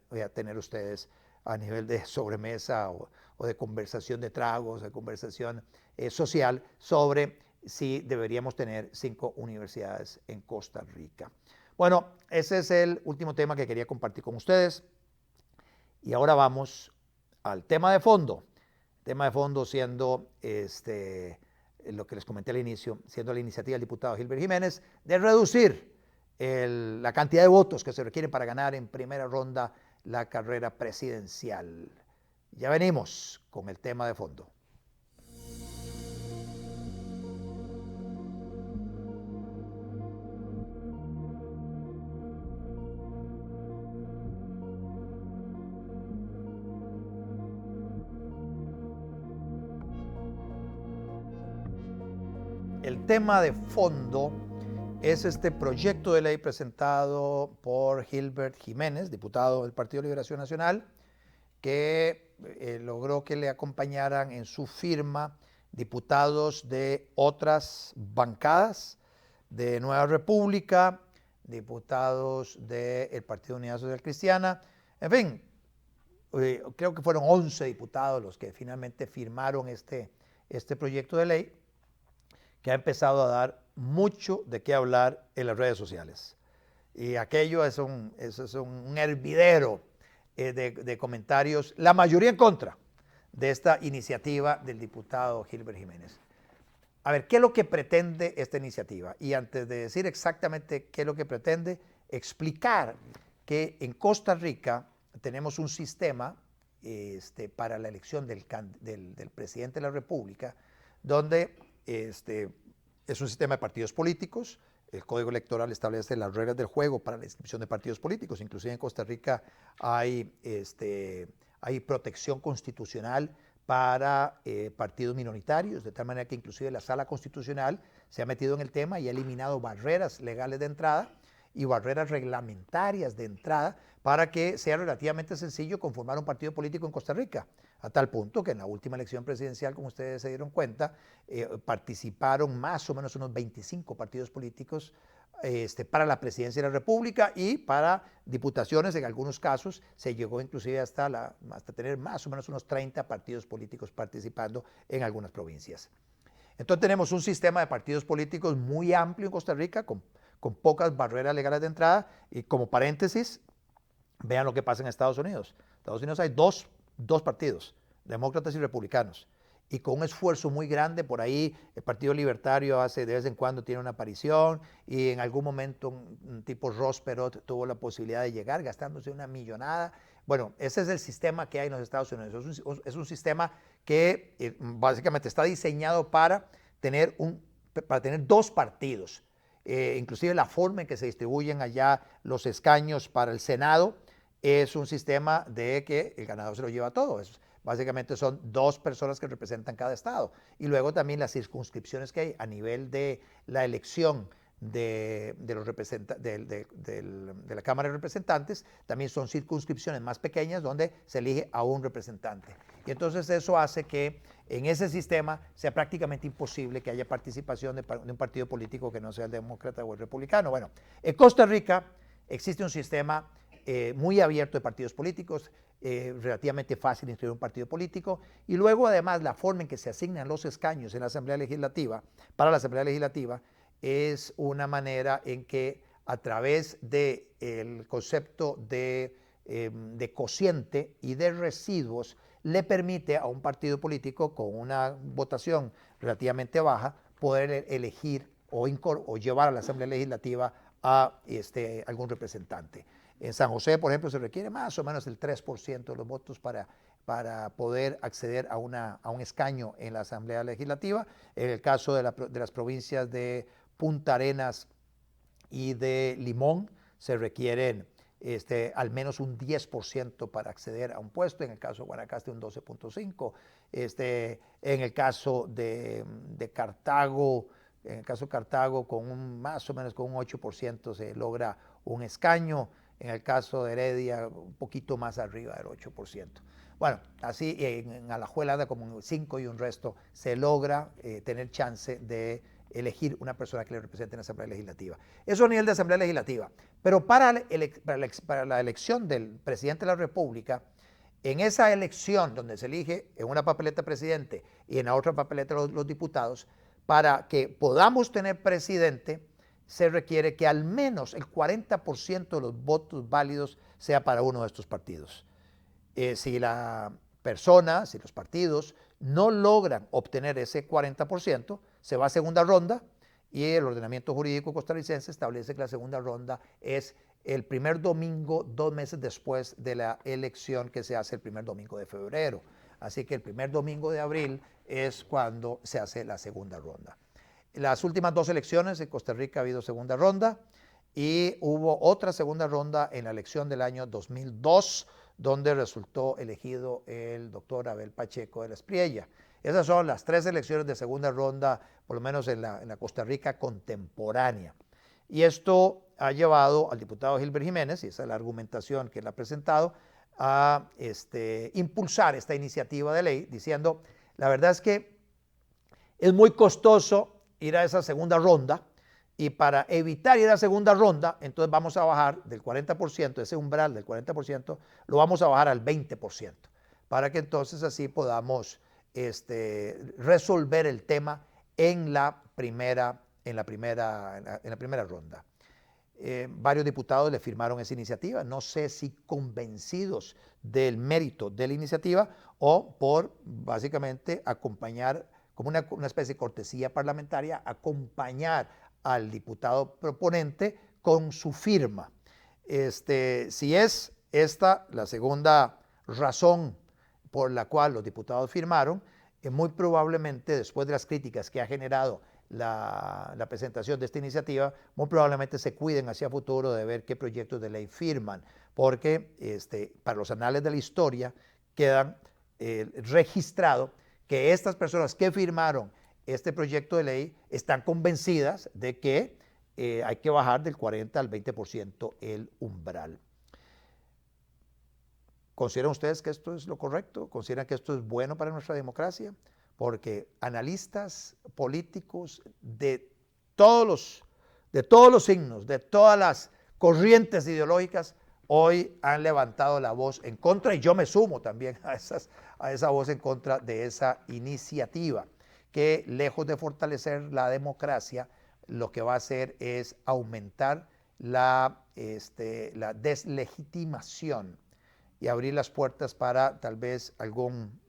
S1: ustedes a nivel de sobremesa o de conversación de tragos, de conversación social, sobre si deberíamos tener 5 universidades en Costa Rica. Bueno, ese es el último tema que quería compartir con ustedes. Y ahora vamos al tema de fondo. El tema de fondo siendo lo que les comenté al inicio, siendo la iniciativa del diputado Gilbert Jiménez de reducir la cantidad de votos que se requieren para ganar en primera ronda la carrera presidencial. Ya venimos con el tema de fondo. El tema de fondo es este proyecto de ley presentado por Gilbert Jiménez, diputado del Partido de Liberación Nacional, que logró que le acompañaran en su firma diputados de otras bancadas, de Nueva República, diputados del Partido Unidad Social Cristiana, en fin, creo que fueron 11 diputados los que finalmente firmaron este proyecto de ley, que ha empezado a dar mucho de qué hablar en las redes sociales. Y aquello es un hervidero de comentarios, la mayoría en contra de esta iniciativa del diputado Gilbert Jiménez. A ver, ¿qué es lo que pretende esta iniciativa? Y antes de decir exactamente qué es lo que pretende, explicar que en Costa Rica tenemos un sistema para la elección del presidente de la República, donde es un sistema de partidos políticos. El Código Electoral establece las reglas del juego para la inscripción de partidos políticos. Inclusive en Costa Rica hay protección constitucional para partidos minoritarios, de tal manera que inclusive la Sala Constitucional se ha metido en el tema y ha eliminado barreras legales de entrada y barreras reglamentarias de entrada para que sea relativamente sencillo conformar un partido político en Costa Rica, a tal punto que en la última elección presidencial, como ustedes se dieron cuenta, participaron más o menos unos 25 partidos políticos para la presidencia de la República y para diputaciones. En algunos casos se llegó inclusive hasta tener más o menos unos 30 partidos políticos participando en algunas provincias. Entonces tenemos un sistema de partidos políticos muy amplio en Costa Rica, con pocas barreras legales de entrada. Y como paréntesis, vean lo que pasa en Estados Unidos. En Estados Unidos hay dos partidos, demócratas y republicanos. Y con un esfuerzo muy grande, por ahí el Partido Libertario de vez en cuando tiene una aparición, y en algún momento un tipo Ross Perot tuvo la posibilidad de llegar gastándose una millonada. Bueno, ese es el sistema que hay en los Estados Unidos. Es un sistema que básicamente está diseñado para tener dos partidos. Inclusive la forma en que se distribuyen allá los escaños para el Senado es un sistema de que el ganador se lo lleva todo. Básicamente son dos personas que representan cada estado. Y luego también las circunscripciones que hay a nivel de la elección de la Cámara de Representantes también son circunscripciones más pequeñas donde se elige a un representante. Y entonces eso hace que en ese sistema sea prácticamente imposible que haya participación de un partido político que no sea el demócrata o el republicano. Bueno, en Costa Rica existe un sistema muy abierto de partidos políticos, relativamente fácil inscribir un partido político, y luego además la forma en que se asignan los escaños en la Asamblea Legislativa, para la Asamblea Legislativa, es una manera en que a través del concepto de cociente y de residuos le permite a un partido político con una votación relativamente baja poder elegir o llevar a la Asamblea Legislativa a algún representante. En San José, por ejemplo, se requiere más o menos el 3% de los votos para poder acceder a un escaño en la Asamblea Legislativa. En el caso de las provincias de Punta Arenas y de Limón, se requieren al menos un 10% para acceder a un puesto. En el caso de Guanacaste, un 12.5%. En el caso de Cartago, más o menos con un 8% se logra un escaño. En el caso de Heredia, un poquito más arriba del 8%. Bueno, así en Alajuela anda como un 5% y un resto se logra tener chance de elegir una persona que le represente en la Asamblea Legislativa. Eso a nivel de Asamblea Legislativa. Pero para la elección del presidente de la República, en esa elección donde se elige en una papeleta presidente y en la otra papeleta los diputados, para que podamos tener presidente, se requiere que al menos el 40% de los votos válidos sea para uno de estos partidos. Si los partidos no logran obtener ese 40%, se va a segunda ronda, y el ordenamiento jurídico costarricense establece que la segunda ronda es el primer domingo, 2 meses después de la elección, que se hace el primer domingo de febrero. Así que el primer domingo de abril es cuando se hace la segunda ronda. Las últimas 2 elecciones en Costa Rica ha habido segunda ronda, y hubo otra segunda ronda en la elección del año 2002, donde resultó elegido el doctor Abel Pacheco de la Espriella. Esas son las 3 elecciones de segunda ronda, por lo menos en la Costa Rica contemporánea. Y esto ha llevado al diputado Gilbert Jiménez, y esa es la argumentación que él ha presentado, a impulsar esta iniciativa de ley, diciendo, la verdad es que es muy costoso ir a esa segunda ronda, y para evitar ir a segunda ronda, entonces vamos a bajar del 40%, ese umbral del 40%, lo vamos a bajar al 20%, para que entonces así podamos resolver el tema en la primera ronda. Varios diputados le firmaron esa iniciativa, no sé si convencidos del mérito de la iniciativa o por básicamente acompañar, como una especie de cortesía parlamentaria, acompañar al diputado proponente con su firma. Si es esta la segunda razón por la cual los diputados firmaron, muy probablemente después de las críticas que ha generado la presentación de esta iniciativa, muy probablemente se cuiden hacia futuro de ver qué proyectos de ley firman, porque para los anales de la historia quedan registrado que estas personas que firmaron este proyecto de ley están convencidas de que hay que bajar del 40 al 20% el umbral. ¿Consideran ustedes que esto es lo correcto? ¿Consideran que esto es bueno para nuestra democracia? Porque analistas políticos de todos de todos los signos, de todas las corrientes ideológicas, hoy han levantado la voz en contra, y yo me sumo también a esa voz en contra de esa iniciativa, que lejos de fortalecer la democracia, lo que va a hacer es aumentar la deslegitimación y abrir las puertas para tal vez un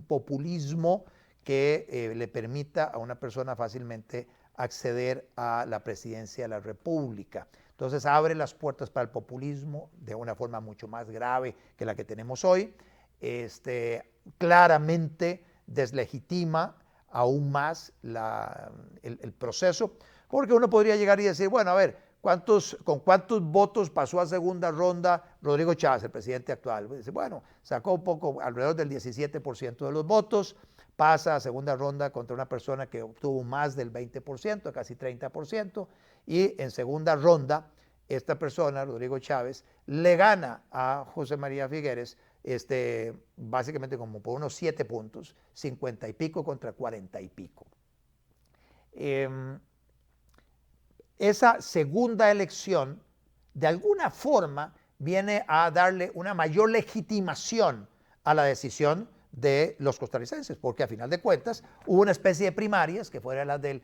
S1: populismo que le permita a una persona fácilmente acceder a la presidencia de la República. Entonces abre las puertas para el populismo de una forma mucho más grave que la que tenemos hoy. Claramente deslegitima aún más el proceso, porque uno podría llegar y decir, bueno, a ver, ¿con cuántos votos pasó a segunda ronda Rodrigo Chávez, el presidente actual? Dice, bueno, sacó un poco, alrededor del 17% de los votos, pasa a segunda ronda contra una persona que obtuvo más del 20%, casi 30%, y en segunda ronda, esta persona, Rodrigo Chávez, le gana a José María Figueres, básicamente como por unos 7 puntos, 50 y pico contra 40 y pico. Esa segunda elección, de alguna forma, viene a darle una mayor legitimación a la decisión de los costarricenses, porque a final de cuentas hubo una especie de primarias, que fueron las del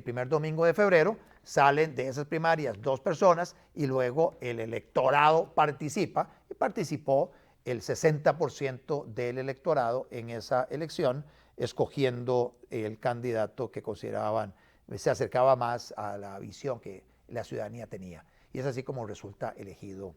S1: primer domingo de febrero, salen de esas primarias 2 personas y luego el electorado participa, y participó el 60% del electorado en esa elección, escogiendo el candidato que consideraban se acercaba más a la visión que la ciudadanía tenía. Y es así como resulta elegido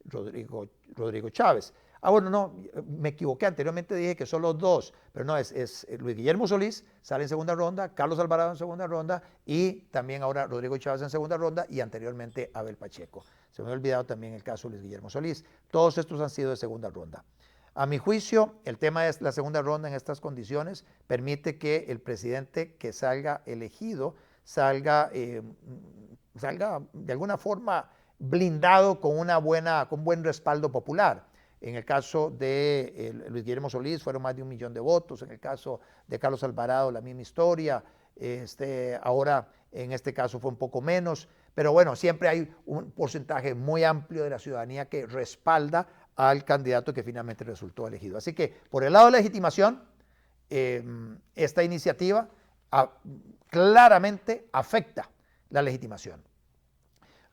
S1: Rodrigo Chávez. Bueno, no, me equivoqué, anteriormente dije que solo 2, pero no, es Luis Guillermo Solís, sale en segunda ronda, Carlos Alvarado en segunda ronda, y también ahora Rodrigo Chávez en segunda ronda, y anteriormente Abel Pacheco. Se me ha olvidado también el caso de Luis Guillermo Solís. Todos estos han sido de segunda ronda. A mi juicio, el tema de la segunda ronda en estas condiciones permite que el presidente que salga elegido salga de alguna forma blindado con un buen respaldo popular. En el caso de Luis Guillermo Solís fueron más de 1 millón de votos, en el caso de Carlos Alvarado la misma historia, ahora en este caso fue un poco menos, pero bueno, siempre hay un porcentaje muy amplio de la ciudadanía que respalda al candidato que finalmente resultó elegido. Así que por el lado de legitimación, esta iniciativa claramente afecta la legitimación.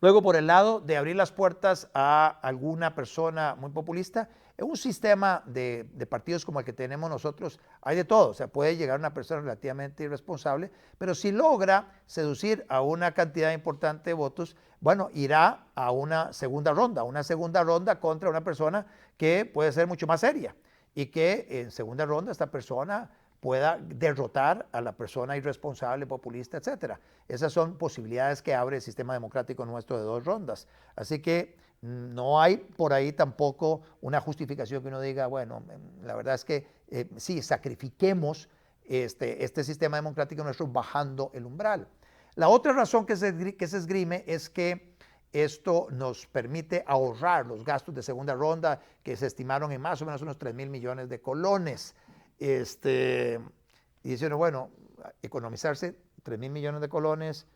S1: Luego, por el lado de abrir las puertas a alguna persona muy populista, en un sistema de partidos como el que tenemos nosotros, hay de todo. O sea, puede llegar una persona relativamente irresponsable, pero si logra seducir a una cantidad importante de votos, bueno, irá a una segunda ronda contra una persona que puede ser mucho más seria y que en segunda ronda esta persona pueda derrotar a la persona irresponsable, populista, etcétera. Esas son posibilidades que abre el sistema democrático nuestro de 2 rondas. Así que no hay por ahí tampoco una justificación que uno diga, bueno, la verdad es que sí, sacrifiquemos este sistema democrático nuestro bajando el umbral. La otra razón que se esgrime es que esto nos permite ahorrar los gastos de segunda ronda que se estimaron en más o menos unos 3,000 millones de colones. Y dice uno, bueno, economizarse 3,000 millones de colones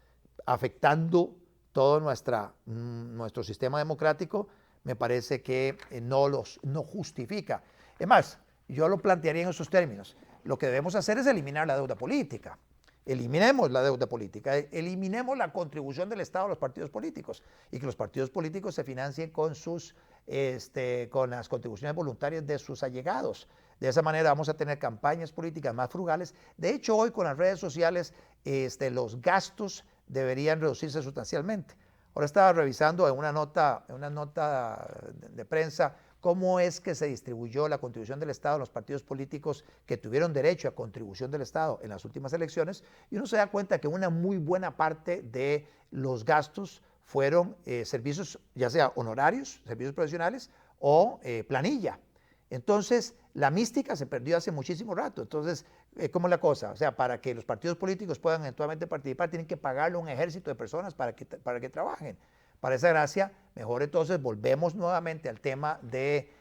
S1: afectando todo nuestro sistema democrático, me parece que no justifica. Es más, yo lo plantearía en esos términos. Lo que debemos hacer es eliminar la deuda política. Eliminemos la deuda política, eliminemos la contribución del Estado a los partidos políticos y que los partidos políticos se financien con las contribuciones voluntarias de sus allegados. De esa manera vamos a tener campañas políticas más frugales. De hecho, hoy con las redes sociales los gastos deberían reducirse sustancialmente. Ahora estaba revisando en una nota de prensa cómo es que se distribuyó la contribución del Estado a los partidos políticos que tuvieron derecho a contribución del Estado en las últimas elecciones, y uno se da cuenta que una muy buena parte de los gastos fueron servicios, ya sea honorarios, servicios profesionales o planilla. Entonces, la mística se perdió hace muchísimo rato. Entonces, ¿cómo es la cosa? O sea, para que los partidos políticos puedan eventualmente participar, tienen que pagarle a un ejército de personas para que trabajen. Para esa gracia, mejor entonces volvemos nuevamente al tema de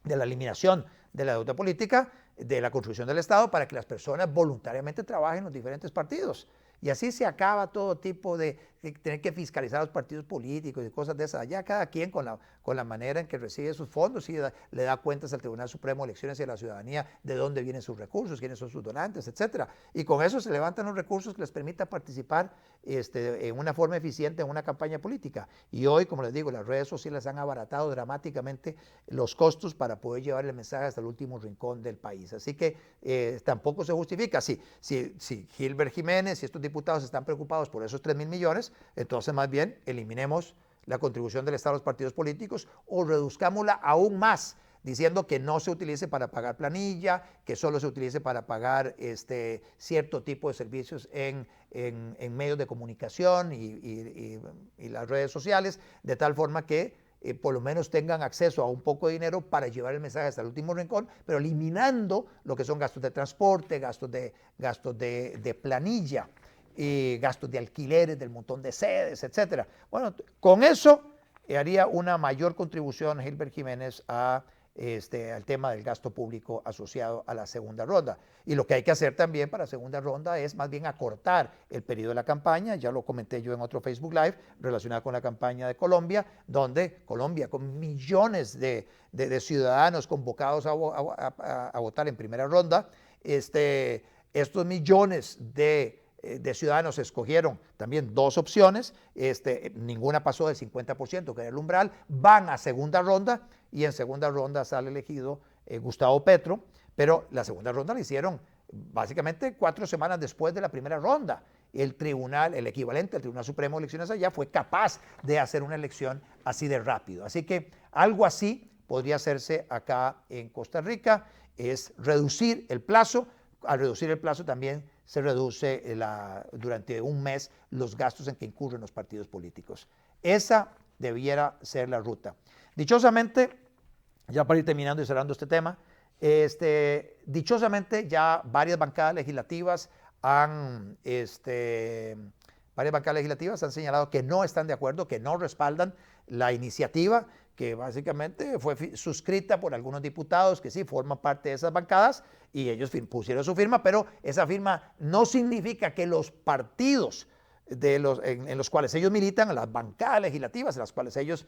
S1: la eliminación de la deuda política, de la construcción del Estado para que las personas voluntariamente trabajen en los diferentes partidos. Y así se acaba todo tipo de tener que fiscalizar a los partidos políticos y cosas de esas. Ya cada quien con la manera en que recibe sus fondos y le da cuentas al Tribunal Supremo de Elecciones y a la ciudadanía de dónde vienen sus recursos, quiénes son sus donantes, etcétera. Y con eso se levantan los recursos que les permita participar en una forma eficiente en una campaña política. Y hoy, como les digo, las redes sociales han abaratado dramáticamente los costos para poder llevar el mensaje hasta el último rincón del país. Así que tampoco se justifica. Si Gilbert Jiménez y estos diputados están preocupados por esos 3.000 millones, entonces más bien eliminemos la contribución del Estado a los partidos políticos o reduzcámosla aún más, diciendo que no se utilice para pagar planilla, que solo se utilice para pagar cierto tipo de servicios en medios de comunicación y las redes sociales, de tal forma que por lo menos tengan acceso a un poco de dinero para llevar el mensaje hasta el último rincón, pero eliminando lo que son gastos de transporte, gastos de planilla, y gastos de alquileres, del montón de sedes, etcétera. Bueno, con eso haría una mayor contribución Gilbert Jiménez al tema del gasto público asociado a la segunda ronda. Y lo que hay que hacer también para la segunda ronda es más bien acortar el periodo de la campaña. Ya lo comenté yo en otro Facebook Live relacionado con la campaña de Colombia, donde Colombia, con millones de ciudadanos convocados a votar en primera ronda, estos millones de ciudadanos escogieron también dos opciones, ninguna pasó del 50%, que era el umbral, van a segunda ronda y en segunda ronda sale elegido Gustavo Petro, pero la segunda ronda la hicieron básicamente 4 semanas después de la primera ronda. El tribunal, el equivalente al Tribunal Supremo de Elecciones allá, fue capaz de hacer una elección así de rápido. Así que algo así podría hacerse acá en Costa Rica, es reducir el plazo. Al reducir el plazo también se reduce durante un mes los gastos en que incurren los partidos políticos. Esa debiera ser la ruta. Dichosamente, ya para ir terminando y cerrando este tema, dichosamente ya varias bancadas legislativas han señalado que no están de acuerdo, que no respaldan la iniciativa que básicamente fue suscrita por algunos diputados que sí forman parte de esas bancadas y ellos pusieron su firma, pero esa firma no significa que los partidos en los cuales ellos militan, las bancadas legislativas en las cuales ellos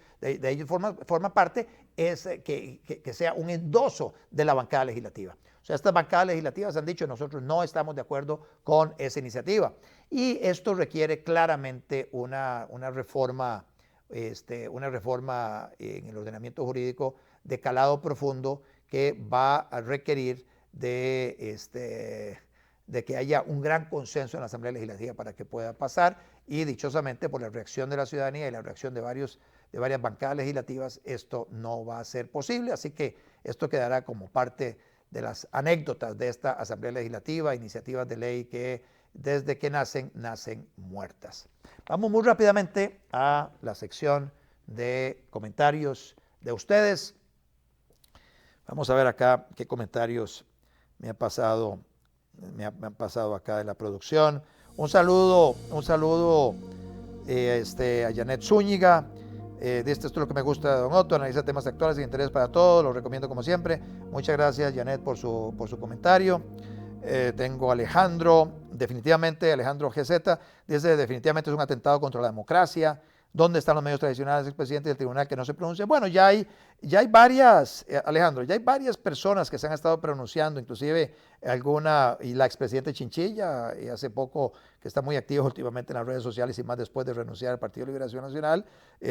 S1: forman parte, es que sea un endoso de la bancada legislativa. O sea, estas bancadas legislativas han dicho, nosotros no estamos de acuerdo con esa iniciativa. Y esto requiere claramente una reforma en el ordenamiento jurídico de calado profundo que va a requerir de que haya un gran consenso en la Asamblea Legislativa para que pueda pasar y dichosamente por la reacción de la ciudadanía y la reacción de varias bancadas legislativas esto no va a ser posible, así que esto quedará como parte de las anécdotas de esta Asamblea Legislativa, iniciativas de ley que desde que nacen muertas. Vamos muy rápidamente a la sección de comentarios de ustedes. Vamos a ver acá qué comentarios me han pasado acá de la producción. Un saludo a Janet Zúñiga. Esto es lo que me gusta de Don Otto, analiza temas actuales de interés para todos, lo recomiendo como siempre. Muchas gracias, Janet, por su comentario. Tengo a Alejandro GZ, dice definitivamente es un atentado contra la democracia. ¿Dónde están los medios tradicionales del presidente del tribunal que no se pronuncian? Bueno, ya hay varias, Alejandro, ya hay varias personas que se han estado pronunciando, inclusive y la expresidenta Chinchilla, y hace poco, que está muy activo últimamente en las redes sociales y más después de renunciar al Partido de Liberación Nacional,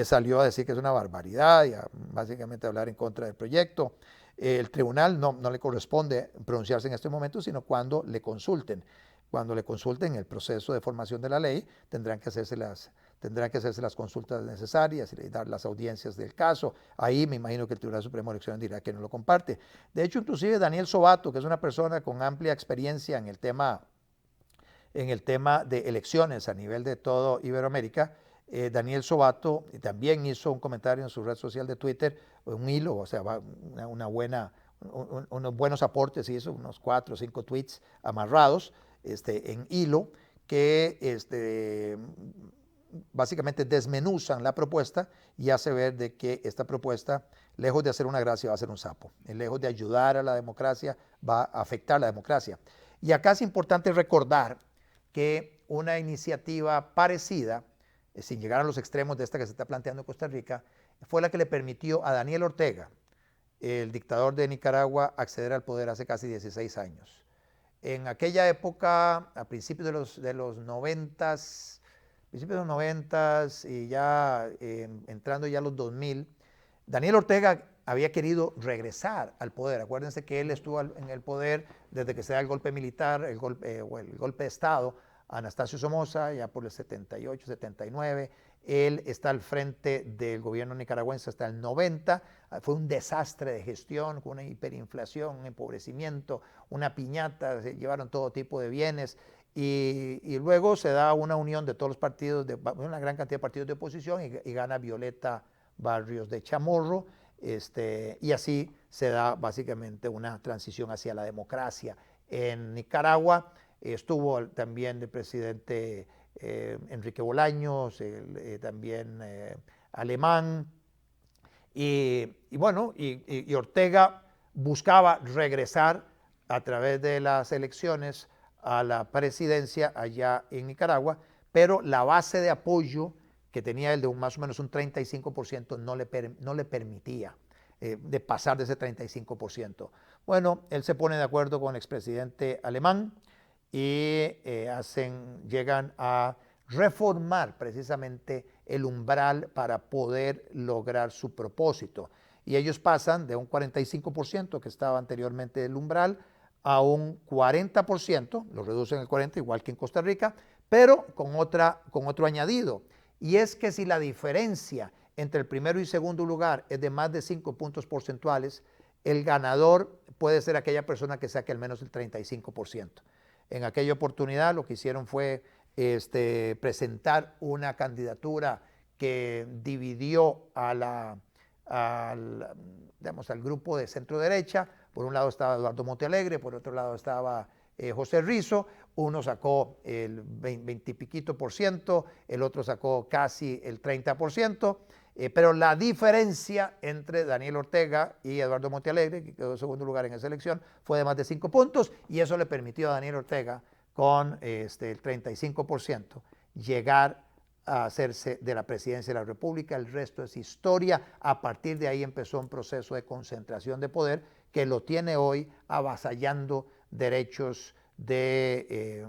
S1: salió a decir que es una barbaridad y básicamente hablar en contra del proyecto. El tribunal no le corresponde pronunciarse en este momento, sino cuando le consulten. Cuando le consulten el proceso de formación de la ley, tendrán que hacerse las consultas necesarias y dar las audiencias del caso. Ahí me imagino que el Tribunal Supremo de Elecciones dirá que no lo comparte. De hecho, inclusive Daniel Sobato, que es una persona con amplia experiencia en el tema de elecciones a nivel de todo Iberoamérica, Daniel Sobato también hizo un comentario en su red social de Twitter, un hilo, o sea, unos buenos aportes, hizo unos 4 o 5 tweets amarrados en hilo que básicamente desmenuzan la propuesta y hace ver de que esta propuesta, lejos de hacer una gracia, va a ser un sapo. Lejos de ayudar a la democracia, va a afectar la democracia. Y acá es importante recordar que una iniciativa parecida, sin llegar a los extremos de esta que se está planteando en Costa Rica, fue la que le permitió a Daniel Ortega, el dictador de Nicaragua, acceder al poder hace casi 16 años. En aquella época, a principios de los 90s, y ya entrando ya a los 2000, Daniel Ortega había querido regresar al poder. Acuérdense que él estuvo en el poder desde que se da el golpe militar, el golpe de Estado, Anastasio Somoza, ya por el 78, 79. Él está al frente del gobierno nicaragüense hasta el 90. Fue un desastre de gestión, con una hiperinflación, un empobrecimiento, una piñata, se llevaron todo tipo de bienes. Y luego se da una unión de todos los partidos, una gran cantidad de partidos de oposición, y gana Violeta Barrios de Chamorro, y así se da básicamente una transición hacia la democracia en Nicaragua. Estuvo también el presidente Enrique Bolaños, también Alemán, y Ortega buscaba regresar a través de las elecciones a la presidencia allá en Nicaragua, pero la base de apoyo que tenía él de más o menos un 35% no le permitía de pasar de ese 35%. Bueno, él se pone de acuerdo con el expresidente alemán y llegan a reformar precisamente el umbral para poder lograr su propósito. Y ellos pasan de un 45% que estaba anteriormente el umbral a un 40%, lo reducen al 40%, igual que en Costa Rica, pero con otro añadido. Y es que si la diferencia entre el primero y segundo lugar es de más de 5 puntos porcentuales, el ganador puede ser aquella persona que saque al menos el 35%. En aquella oportunidad lo que hicieron fue presentar una candidatura que dividió al grupo de centro derecha. Por un lado estaba Eduardo Montealegre, por otro lado estaba José Rizo. Uno sacó el 20 y piquito por ciento, el otro sacó casi el 30%, pero la diferencia entre Daniel Ortega y Eduardo Montealegre, que quedó en segundo lugar en esa elección, fue de más de 5 puntos, y eso le permitió a Daniel Ortega, con el 35%, llegar a hacerse de la presidencia de la República. El resto es historia. A partir de ahí empezó un proceso de concentración de poder que lo tiene hoy avasallando derechos de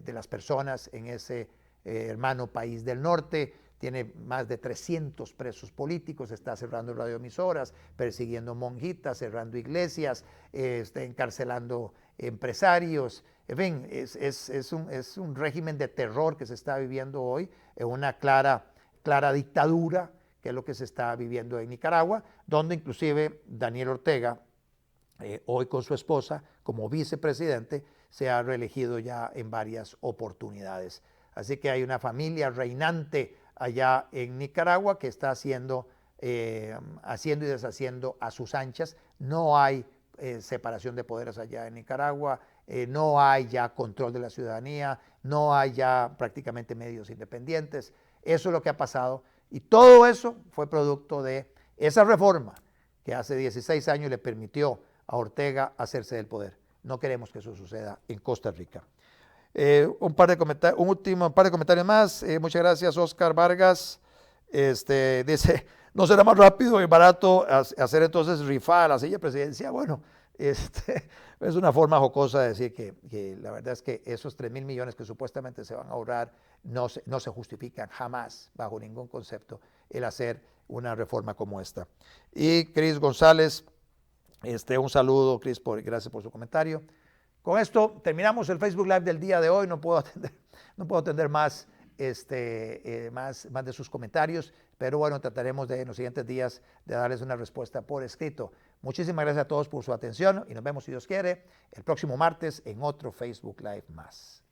S1: las personas en ese hermano país del norte. Tiene más de 300 presos políticos, está cerrando radioemisoras, persiguiendo monjitas, cerrando iglesias, está encarcelando empresarios. En fin, es un régimen de terror que se está viviendo hoy, una clara dictadura, que es lo que se está viviendo en Nicaragua, donde inclusive Daniel Ortega, hoy con su esposa como vicepresidente, se ha reelegido ya en varias oportunidades. Así que hay una familia reinante allá en Nicaragua que está haciendo y deshaciendo a sus anchas. No hay separación de poderes allá en Nicaragua, no hay ya control de la ciudadanía, no hay ya prácticamente medios independientes. Eso es lo que ha pasado, y todo eso fue producto de esa reforma que hace 16 años le permitió a Ortega hacerse del poder. No queremos que eso suceda en Costa Rica. Un último par de comentarios más. Muchas gracias, Oscar Vargas. Dice, ¿no será más rápido y barato hacer entonces rifar la silla de presidencia? Bueno, es una forma jocosa de decir que la verdad es que esos 3,000 millones que supuestamente se van a ahorrar no se justifican jamás, bajo ningún concepto, el hacer una reforma como esta. Y Cris González, un saludo, Cris, gracias por su comentario. Con esto terminamos el Facebook Live del día de hoy. No puedo atender más, más de sus comentarios, pero bueno, trataremos en los siguientes días de darles una respuesta por escrito. Muchísimas gracias a todos por su atención y nos vemos, si Dios quiere, el próximo martes en otro Facebook Live más.